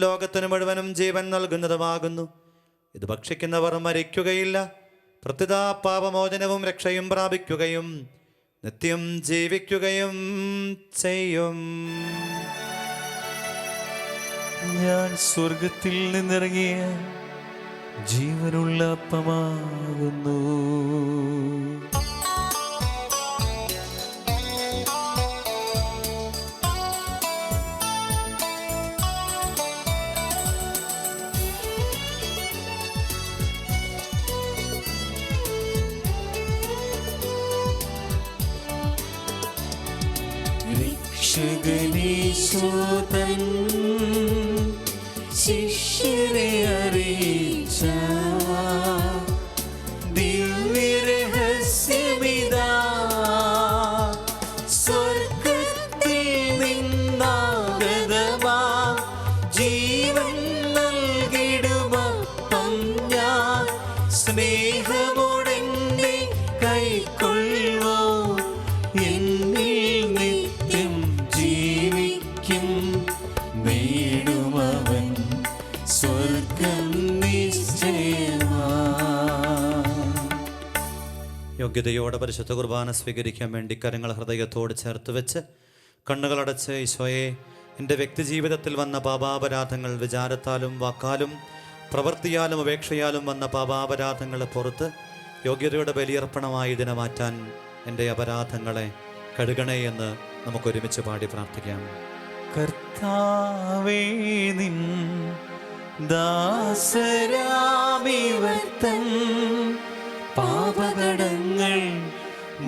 ലോകത്തിന് മുഴുവനും ജീവൻ നൽകുന്നതുമാകുന്നു. ഇത് ഭക്ഷിക്കുന്നവർ മരിക്കുകയില്ല, പ്രത്യുത പാപമോചനവും രക്ഷയും പ്രാപിക്കുകയും നിത്യം ജീവിക്കുകയും ചെയ്യും. ഞാൻ സ്വർഗത്തിൽ നിന്നിറങ്ങിയ ജീവനുള്ള അപ്പമാകുന്നു. രക്ഷകനീശോതൻ ശിഷ്യരെ അറിയിച്ച ദിവ്യരഹസ്യമിതാ, സ്വർഗത്തിൽ നിന്നാഗതമാ ജീവൻ നൽകിടുമപ്പം ഞാൻ സ്നേഹമോടെന്നെ കൈക്കൊള്ളൂ. എന്നിൽ നിത്യം ജീവിക്കും, നേടുമവൻ സ്വർഗം നിശ്ചയമാ. യോഗ്യതയോടെ പരിശുദ്ധ കുർബാന സ്വീകരിക്കാൻ വേണ്ടി കരങ്ങൾ ഹൃദയത്തോട് ചേർത്ത് വെച്ച് കണ്ണുകളടച്ച് ഈശോയെ, എൻ്റെ വ്യക്തിജീവിതത്തിൽ വന്ന പാപാപരാധങ്ങൾ, വിചാരത്താലും വാക്കാലും പ്രവൃത്തിയാലും ഉപേക്ഷയാലും വന്ന പാപാപരാധങ്ങളെ പുറത്ത് യോഗ്യതയുടെ ബലിയർപ്പണമായി ഇതിനെ മാറ്റാൻ എൻ്റെ അപരാധങ്ങളെ കഴുകണേ എന്ന് നമുക്കൊരുമിച്ച് പാടി പ്രാർത്ഥിക്കാം. കർത്താവേ, നിൻ ദാസരാമിവർത്തൻ പാപകടങ്ങൾ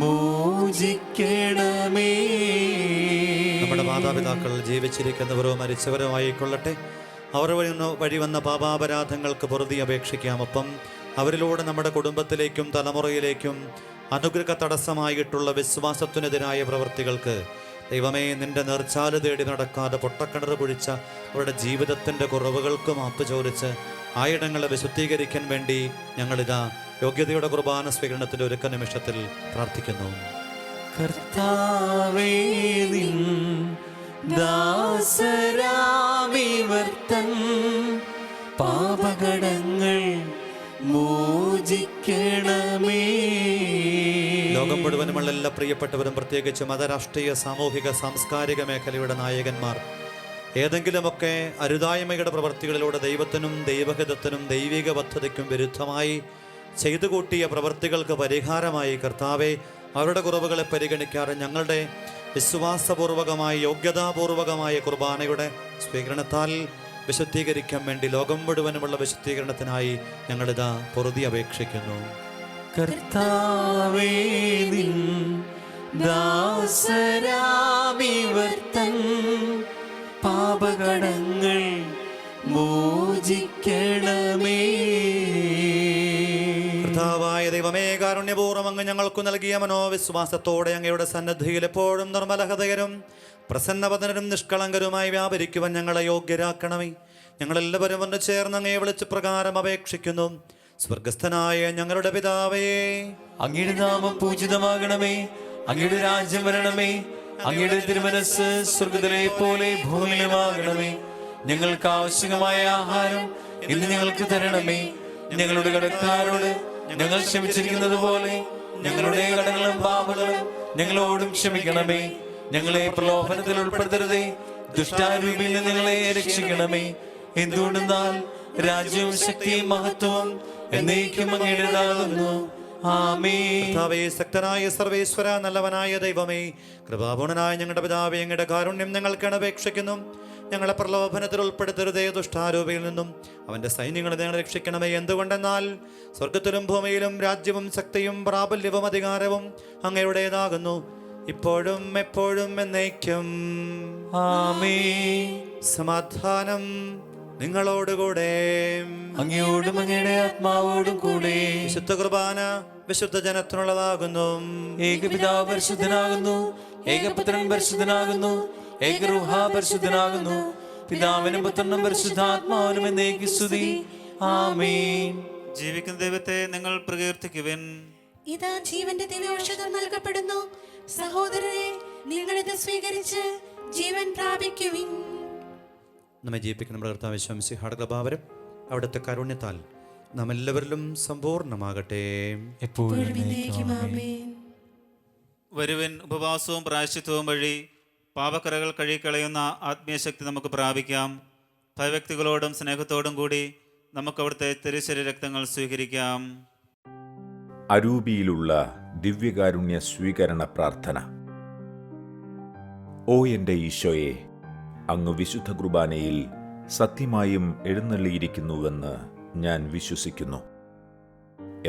മോചിക്കണമേ. നമ്മുടെ മാതാപിതാക്കൾ ജീവിച്ചിരിക്കുന്നവരോ മരിച്ചവരോ ആയിക്കൊള്ളട്ടെ, അവർ വഴി വന്ന പാപാപരാധങ്ങൾക്ക് പൊറുതി അപേക്ഷിക്കാം. ഒപ്പം അവരിലൂടെ നമ്മുടെ കുടുംബത്തിലേക്കും തലമുറയിലേക്കും അനുഗ്രഹ തടസ്സമായിട്ടുള്ള വിശ്വാസത്തിനെതിരായ പ്രവൃത്തികൾക്ക് ദൈവമേ, നിന്റെ നേർച്ചാല് തേടി നടക്കാതെ പൊട്ടക്കിണർ കുഴിച്ച അവരുടെ ജീവിതത്തിൻ്റെ കുറവുകൾക്ക് മാപ്പ് ചോദിച്ച് ആയിടങ്ങളെ വിശുദ്ധീകരിക്കാൻ വേണ്ടി ഞങ്ങളിതാ യോഗ്യതയുടെ കുർബാന സ്വീകരണത്തിൻ്റെ ഒരുക്ക നിമിഷത്തിൽ പ്രാർത്ഥിക്കുന്നു. കർത്താവേ, നിൻ ദാസരാമിവർത്തൻ പാപകടങ്ങൾ മോചിക്കണമേ. ലോകം മുഴുവനുമുള്ള എല്ലാ പ്രിയപ്പെട്ടവരും, പ്രത്യേകിച്ച് മതരാഷ്ട്രീയ സാമൂഹിക സാംസ്കാരിക മേഖലയുടെ നായകന്മാർ ഏതെങ്കിലുമൊക്കെ അരുതായ്മയുടെ പ്രവർത്തികളിലൂടെ ദൈവത്തിനും ദൈവഹിതത്തിനും ദൈവിക പദ്ധതിക്കും വിരുദ്ധമായി ചെയ്തു കൂട്ടിയ പ്രവൃത്തികൾക്ക് പരിഹാരമായി കർത്താവെ, അവരുടെ കുറവുകളെ പരിഗണിക്കാറ് ഞങ്ങളുടെ വിശ്വാസപൂർവകമായ യോഗ്യതാപൂർവകമായ കുർബാനയുടെ സ്വീകരണത്താൽ വിശുദ്ധീകരിക്കാൻ വേണ്ടി ലോകം മുഴുവനുമുള്ള വിശുദ്ധീകരണത്തിനായി ഞങ്ങളിതാ പൊറുതി അപേക്ഷിക്കുന്നു. കർത്താവേ, നിൻ ദാസരാമിവർത്തൻ പാപകടങ്ങൾ മോചിക്കണമേ. കർത്താവായ ദൈവമേ, കാരുണ്യപൂർവ്വം അങ്ങ് ഞങ്ങൾക്ക് നൽകിയ മനോവിശ്വാസത്തോടെ അങ്ങയുടെ സന്നദ്ധിയിൽ എപ്പോഴും നിർമ്മലഹൃദയരും പ്രസന്നവദനരും നിഷ്കളങ്കരുമായി വ്യാപരിക്കുവാൻ ഞങ്ങളെ യോഗ്യരാക്കണമേ. ഞങ്ങളെല്ലാവരും ഒന്ന് ചേർന്ന് അങ്ങയെ വിളിച്ച് പ്രകാരം അപേക്ഷിക്കുന്നു. സ്വർഗസ്ഥനായ ഞങ്ങളുടെ പിതാവേ, അങ്ങയുടെ നാമം പൂജിതമാകണമേ. അങ്ങയുടെ രാജ്യം വരണമേ. അങ്ങയുടെ തിരുമനസ്സ് സ്വർഗ്ഗത്തിലെ പോലെ ഭൂമിയിലുമാകണമേ. ഞങ്ങൾക്ക് ആവശ്യമായ ആഹാരം ഇന്ന് ഞങ്ങൾക്ക് തരണമേ. ഞങ്ങളുടെ കടക്കാരോട് ഞങ്ങൾ ക്ഷമിച്ചിരിക്കുന്നത് പോലെ ഞങ്ങളുടെ കടങ്ങളും പാപങ്ങളും ഞങ്ങളോടും ക്ഷമിക്കണമേ. ഞങ്ങളെ പ്രലോഭനത്തിൽ ഉൾപ്പെടുത്തരുതേ, ദുഷ്ടാരൂപിയിൽ നിന്ന് ഞങ്ങളെ രക്ഷിക്കണമേ. എന്തുകൊണ്ടെന്നാൽ രാജ്യവും ശക്തിയും മഹത്വവും എന്നേക്കും അങ്ങയുടേതാകുന്നു. ആമേൻ. കർത്താവേ, ശക്തനായ സർവേശ്വര, നല്ലവനായ ദൈവമേ, കൃപാപൂർണനായ ഞങ്ങളുടെ പിതാവേ, അങ്ങയുടെ കാരുണ്യം ഞങ്ങൾക്ക് അപേക്ഷിക്കുന്നു. ഞങ്ങളെ പ്രലോഭനത്തിൽ ഉൾപ്പെടുത്തരുതേ, ദുഷ്ടാരൂപിയിൽ നിന്നും അവൻ്റെ സൈന്യങ്ങളെ ഞങ്ങളെ രക്ഷിക്കണമേ. എന്തുകൊണ്ടെന്നാൽ സ്വർഗത്തിലും ഭൂമിയിലും രാജ്യവും ശക്തിയും പ്രാബല്യവും അധികാരവും അങ്ങയുടേതാകുന്നു, ഇപ്പോഴും എപ്പോഴും എന്നേക്കും. ആമേൻ. സമാധാനം നിങ്ങളോടുകൂടെ. അങ്ങയോടും അങ്ങയുടെ ആത്മാവോടും കൂടെ. വിശുദ്ധ കുർബാന വിശുദ്ധ ജനത്തിനുള്ളതാകുന്നു. ഏകപിതാവ് പരിശുദ്ധനാകുന്നു, ഏകപുത്രൻ പരിശുദ്ധനാകുന്നു, ഏകരൂഹ പരിശുദ്ധനാകുന്നു. പിതാവിനും പുത്രനും പരിശുദ്ധാത്മാവിനും എന്നേക്കും സ്തുതി. ആമേൻ. ജീവിക്കുന്ന ദൈവത്തെ നിങ്ങൾ പ്രകീർത്തിക്കുവിൻ. ഇതാ ജീവന്റെ ദിവ്യൌഷധം നൽകപ്പെടുന്നു. സഹോദരരെ, നിങ്ങളിത് സ്വീകരിച്ച് ജീവൻ പ്രാപിക്കുവിൻ. നമ്മെ ജീവിപ്പിക്കുന്ന നമ്മുടെ കർത്താവ് മിശിഹായുടെ കൃപാവരം അവിടുത്തെ കാരുണ്യത്താൽ നാം എല്ലാവരിലും സമ്പൂർണ്ണമാകട്ടെ. എപ്പോഴും ആമേൻ. വരുവിൻ, ഉപവാസവും പ്രായശ്ചിത്വവും വഴി പാപക്കറകൾ കഴുകിക്കളയുന്ന ആത്മീയശക്തി നമുക്ക് പ്രാപിക്കാം. ഭയഭക്തികളോടും സ്നേഹത്തോടും കൂടി നമുക്ക് അവിടുത്തെ തിരുശരീര രക്തങ്ങൾ സ്വീകരിക്കാം. അരൂപിയിലുള്ള ദിവ്യകാരുണ്യ സ്വീകരണ പ്രാർത്ഥന. ഓ എൻ്റെ ഈശോയെ, അങ്ങ് വിശുദ്ധ കുർബാനയിൽ സത്യമായും എഴുന്നള്ളിയിരിക്കുന്നുവെന്ന് ഞാൻ വിശ്വസിക്കുന്നു.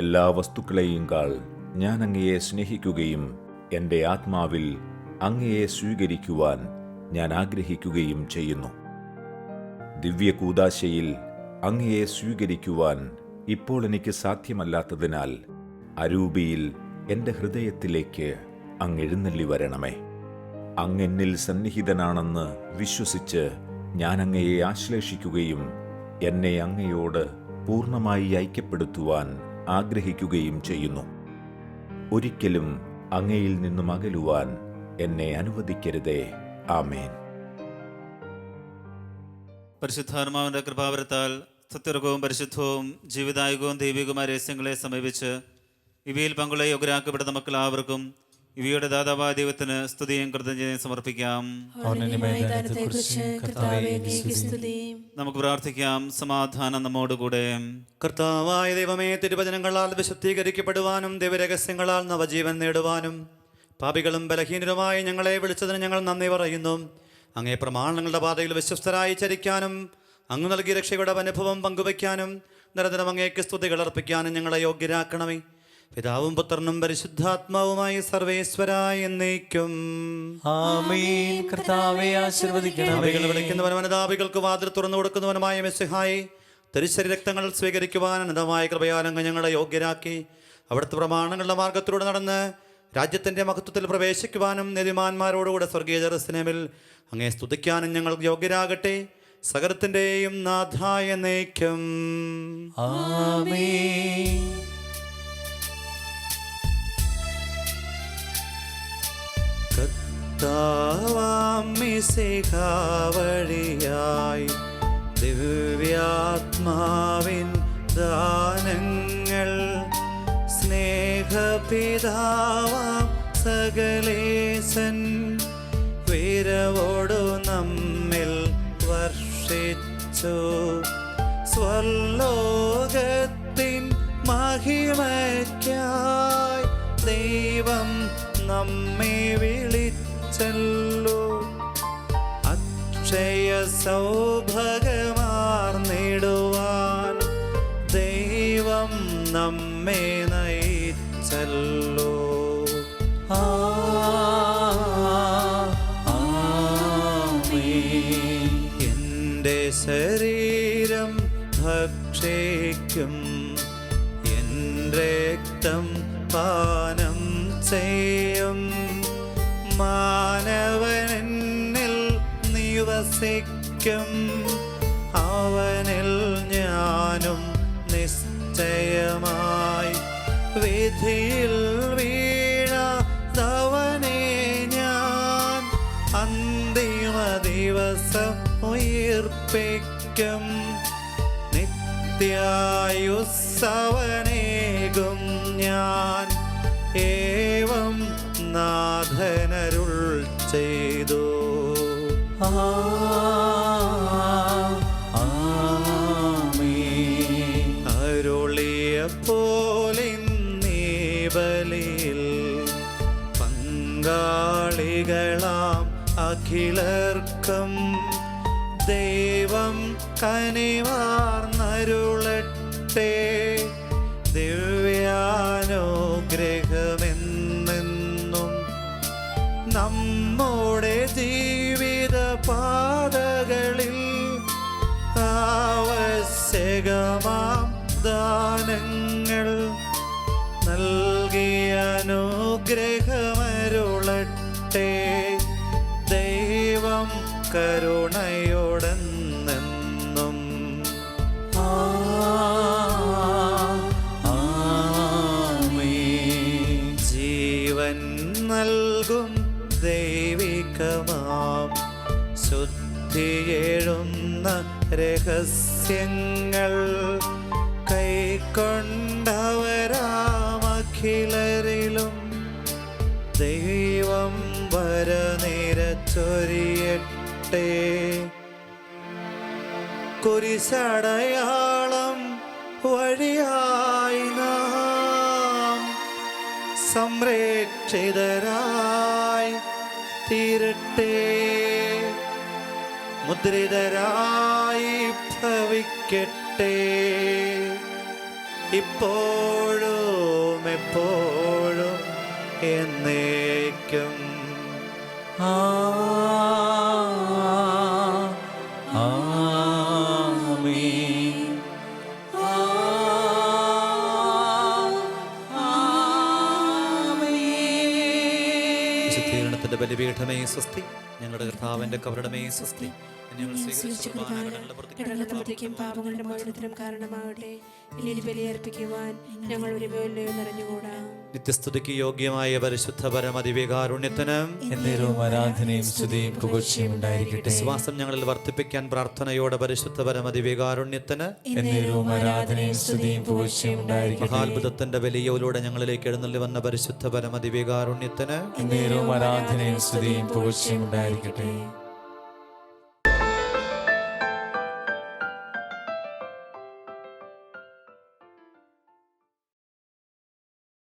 എല്ലാ വസ്തുക്കളെയും കാൾ ഞാൻ അങ്ങയെ സ്നേഹിക്കുകയും എൻ്റെ ആത്മാവിൽ അങ്ങയെ സ്വീകരിക്കുവാൻ ഞാൻ ആഗ്രഹിക്കുകയും ചെയ്യുന്നു. ദിവ്യകൂദാശയിൽ അങ്ങയെ സ്വീകരിക്കുവാൻ ഇപ്പോൾ എനിക്ക് സാധ്യമല്ലാത്തതിനാൽ അരൂപിയിൽ എൻ്റെ ഹൃദയത്തിലേക്ക് അങ്ങ് എഴുന്നള്ളി വരണമേ. അങ്ങെന്നിൽ സന്നിഹിതനാണെന്ന് വിശ്വസിച്ച് ഞാൻ അങ്ങയെ ആശ്ലേഷിക്കുകയും എന്നെ അങ്ങയോട് പൂർണ്ണമായി ഐക്യപ്പെടുത്തുവാൻ ആഗ്രഹിക്കുകയും ചെയ്യുന്നു. ഒരിക്കലും അങ്ങയിൽ നിന്നും അകലുവാൻ എന്നെ അനുവദിക്കരുതേ. ആമേൻ. പരിശുദ്ധാത്മാവിന്റെ കൃപാവരത്താൽ സത്യർഗവും പരിശുദ്ധവും ജീവിതായുഗവും ദൈവികവുമായ രഹസ്യങ്ങളെ സമീപിച്ച് ഇവയിൽ പങ്കുള്ള യോഗ്യരാക്കപ്പെടുന്ന മക്കളാവർക്കും ഇവയുടെ ദാതാവായ ദൈവത്തിന് സ്തുതിയും കൃതജ്ഞതയും സമർപ്പിക്കാം. നമുക്ക് പ്രാർത്ഥിക്കാം. സമാധാനം നമ്മോടുകൂടെ. കർത്താവായ ദൈവമേ, തിരുവചനങ്ങളാൽ വിശുദ്ധീകരിക്കപ്പെടുവാനും ദൈവരഹസ്യങ്ങളാൽ നവജീവൻ നേടുവാനും പാപികളും ബലഹീനരുമായി ഞങ്ങളെ വിളിച്ചതിന് ഞങ്ങൾ നന്ദി പറയുന്നു. അങ്ങേ പ്രമാണങ്ങളുടെ പാതയിൽ വിശ്വസ്തരായി ചരിക്കാനും അങ്ങ് നൽകിയ രക്ഷയുടെ അനുഭവം പങ്കുവയ്ക്കാനും നിരന്തരം അങ്ങേക്ക് സ്തുതികൾ അർപ്പിക്കാനും ഞങ്ങളെ യോഗ്യരാക്കണമേ. പിതാവും പുത്രനും പരിശുദ്ധാത്മാവുമായി സർവേശ്വരായ എന്നേക്കും. ആമേൻ. കർത്താവേ ആശീർവദിക്കണമേ. പാപികൾ വിളിക്കുന്നവനും അനുതാപികൾക്ക് വാതിൽ തുറന്നു കൊടുക്കുന്നവനുമായ മെസ്സിഹായി തിരുശരീര രക്തങ്ങൾ സ്വീകരിക്കുവാൻ അനന്തമായ കൃപയാൽ അങ്ങ് ഞങ്ങളെ യോഗ്യരാക്കി അവിടുത്തെ പ്രമാണങ്ങളുടെ മാർഗത്തിലൂടെ നടന്ന് രാജ്യത്തിൻ്റെ മഹത്വത്തിൽ പ്രവേശിക്കുവാനും നീതിമാന്മാരോടുകൂടെ സ്വർഗീയ ജെറുസലേമിൽ അങ്ങേ സ്തുതിക്കാനും ഞങ്ങൾ യോഗ്യരാകട്ടെ. സകലത്തിൻ്റെയും നാഥായ എന്നേക്കും. ആമേൻ. കർത്താവാം മിശിഹാ വഴിയായി ദിവ്യാത്മാവിൻ ദാനങ്ങൾ സ്നേഹപിതാവാം സകലേശൻ വിരവോടു നമ്മിൽ വർഷിച്ചു. സ്വർലോകത്തിൻ മഹിമയ്ക്കായി ദൈവം നമ്മെ വിളിച്ചല്ലോ. അക്ഷയ സൗഭാഗ്യമാർന്നിടുവാൻ ദൈവം നമ്മെ നയിച്ചല്ലോ. എൻ്റെ ശരീരം ഭക്ഷിക്കും, എൻ്റെ രക്തം പാനം ചെയ്യും. മാനവനിൽ നിവസിക്കും, അവനിൽ ഞാനും നിശ്ചയമായി. വിധിയിൽ വീഴാതവനെ ഞാൻ അന്തിമ ദിവസം ഉയിർപ്പിക്കും. നിത്യായുസ്സവനേകും ഞാൻ, ഏവം നാഥനരുൾ ചെയ്തു. അരുളിയ പോലിന്നീ ബലിയിൽ പങ്കാളികളാം അഖിലർക്കും ദൈവം കനിവാർന്നരുളട്ടെ. ദിവ്യാനുഗ്രഹമെന്നെന്നും നമ്മുടെ ജീവിത പാതകളിൽ ആവശ്യകമാം ദാനങ്ങൾ നൽകിയ അനുഗ്രഹമരുളട്ടെ. ദൈവം കരുണയോടെന്നെന്നും. ജീവൻ നൽകും ദൈവികമാം ശുദ്ധിയേഴുന്ന രഹസ്യങ്ങൾ കൈക്കൊണ്ടവരാമഖിലരിലും ദൈവം വരനിരച്ചൊരിയട്ടെ. കുരിശടയാളം വഴിയായി നാം സംരക്ഷിതരായി തീരട്ടെ. മുദ്രിതരായി ഭവിക്കട്ടെ. ഇപ്പോഴും എപ്പോഴും എന്നേക്കും. വിശുദ്ധീകരണത്തിന്റെ ബലിപീഠമേ സ്വസ്തി. ഞങ്ങളുടെ കർത്താവിന്റെ കബറിടമേ സ്വസ്തി. ഞങ്ങൾ സ്വീകരിച്ച കുർബാനകളുടെ പ്രവർത്തിക്കും പാപങ്ങളുടെ മോചനത്തിനും കാരണമാകട്ടെ. ഇനി ബലിയർപ്പിക്കുവാൻ ഞങ്ങൾ ഒരു ബലിയും നിറഞ്ഞുകൂടാ. നിത്യസ്തുതിക്ക് യോഗ്യമായ പരിശുദ്ധ പരമദിവ്യകാരുണ്യത്തിന് എന്നേരവും ആരാധനയും സ്തുതിയും പുകഴ്ചയും ഉണ്ടായിരിക്കട്ടെ. വിശ്വാസം ഞങ്ങളിൽ വർദ്ധിപ്പിക്കാൻ പ്രാർത്ഥനയോടെ പരിശുദ്ധ പരമദിവ്യകാരുണ്യത്തിന് എന്നേരവും ആരാധനയും സ്തുതിയും പുകഴ്ചയും ഉണ്ടായിരിക്കട്ടെ. മഹാത്ഭുതത്തിന്റെ വലിയയിലൂടെ ഞങ്ങളിലേക്ക് എഴുന്നള്ളി വന്ന പരിശുദ്ധ പരമദിവ്യകാരുണ്യത്തിന് എന്നേരവും ആരാധനയും സ്തുതിയും പുകഴ്ചയും ഉണ്ടായിരിക്കട്ടെ.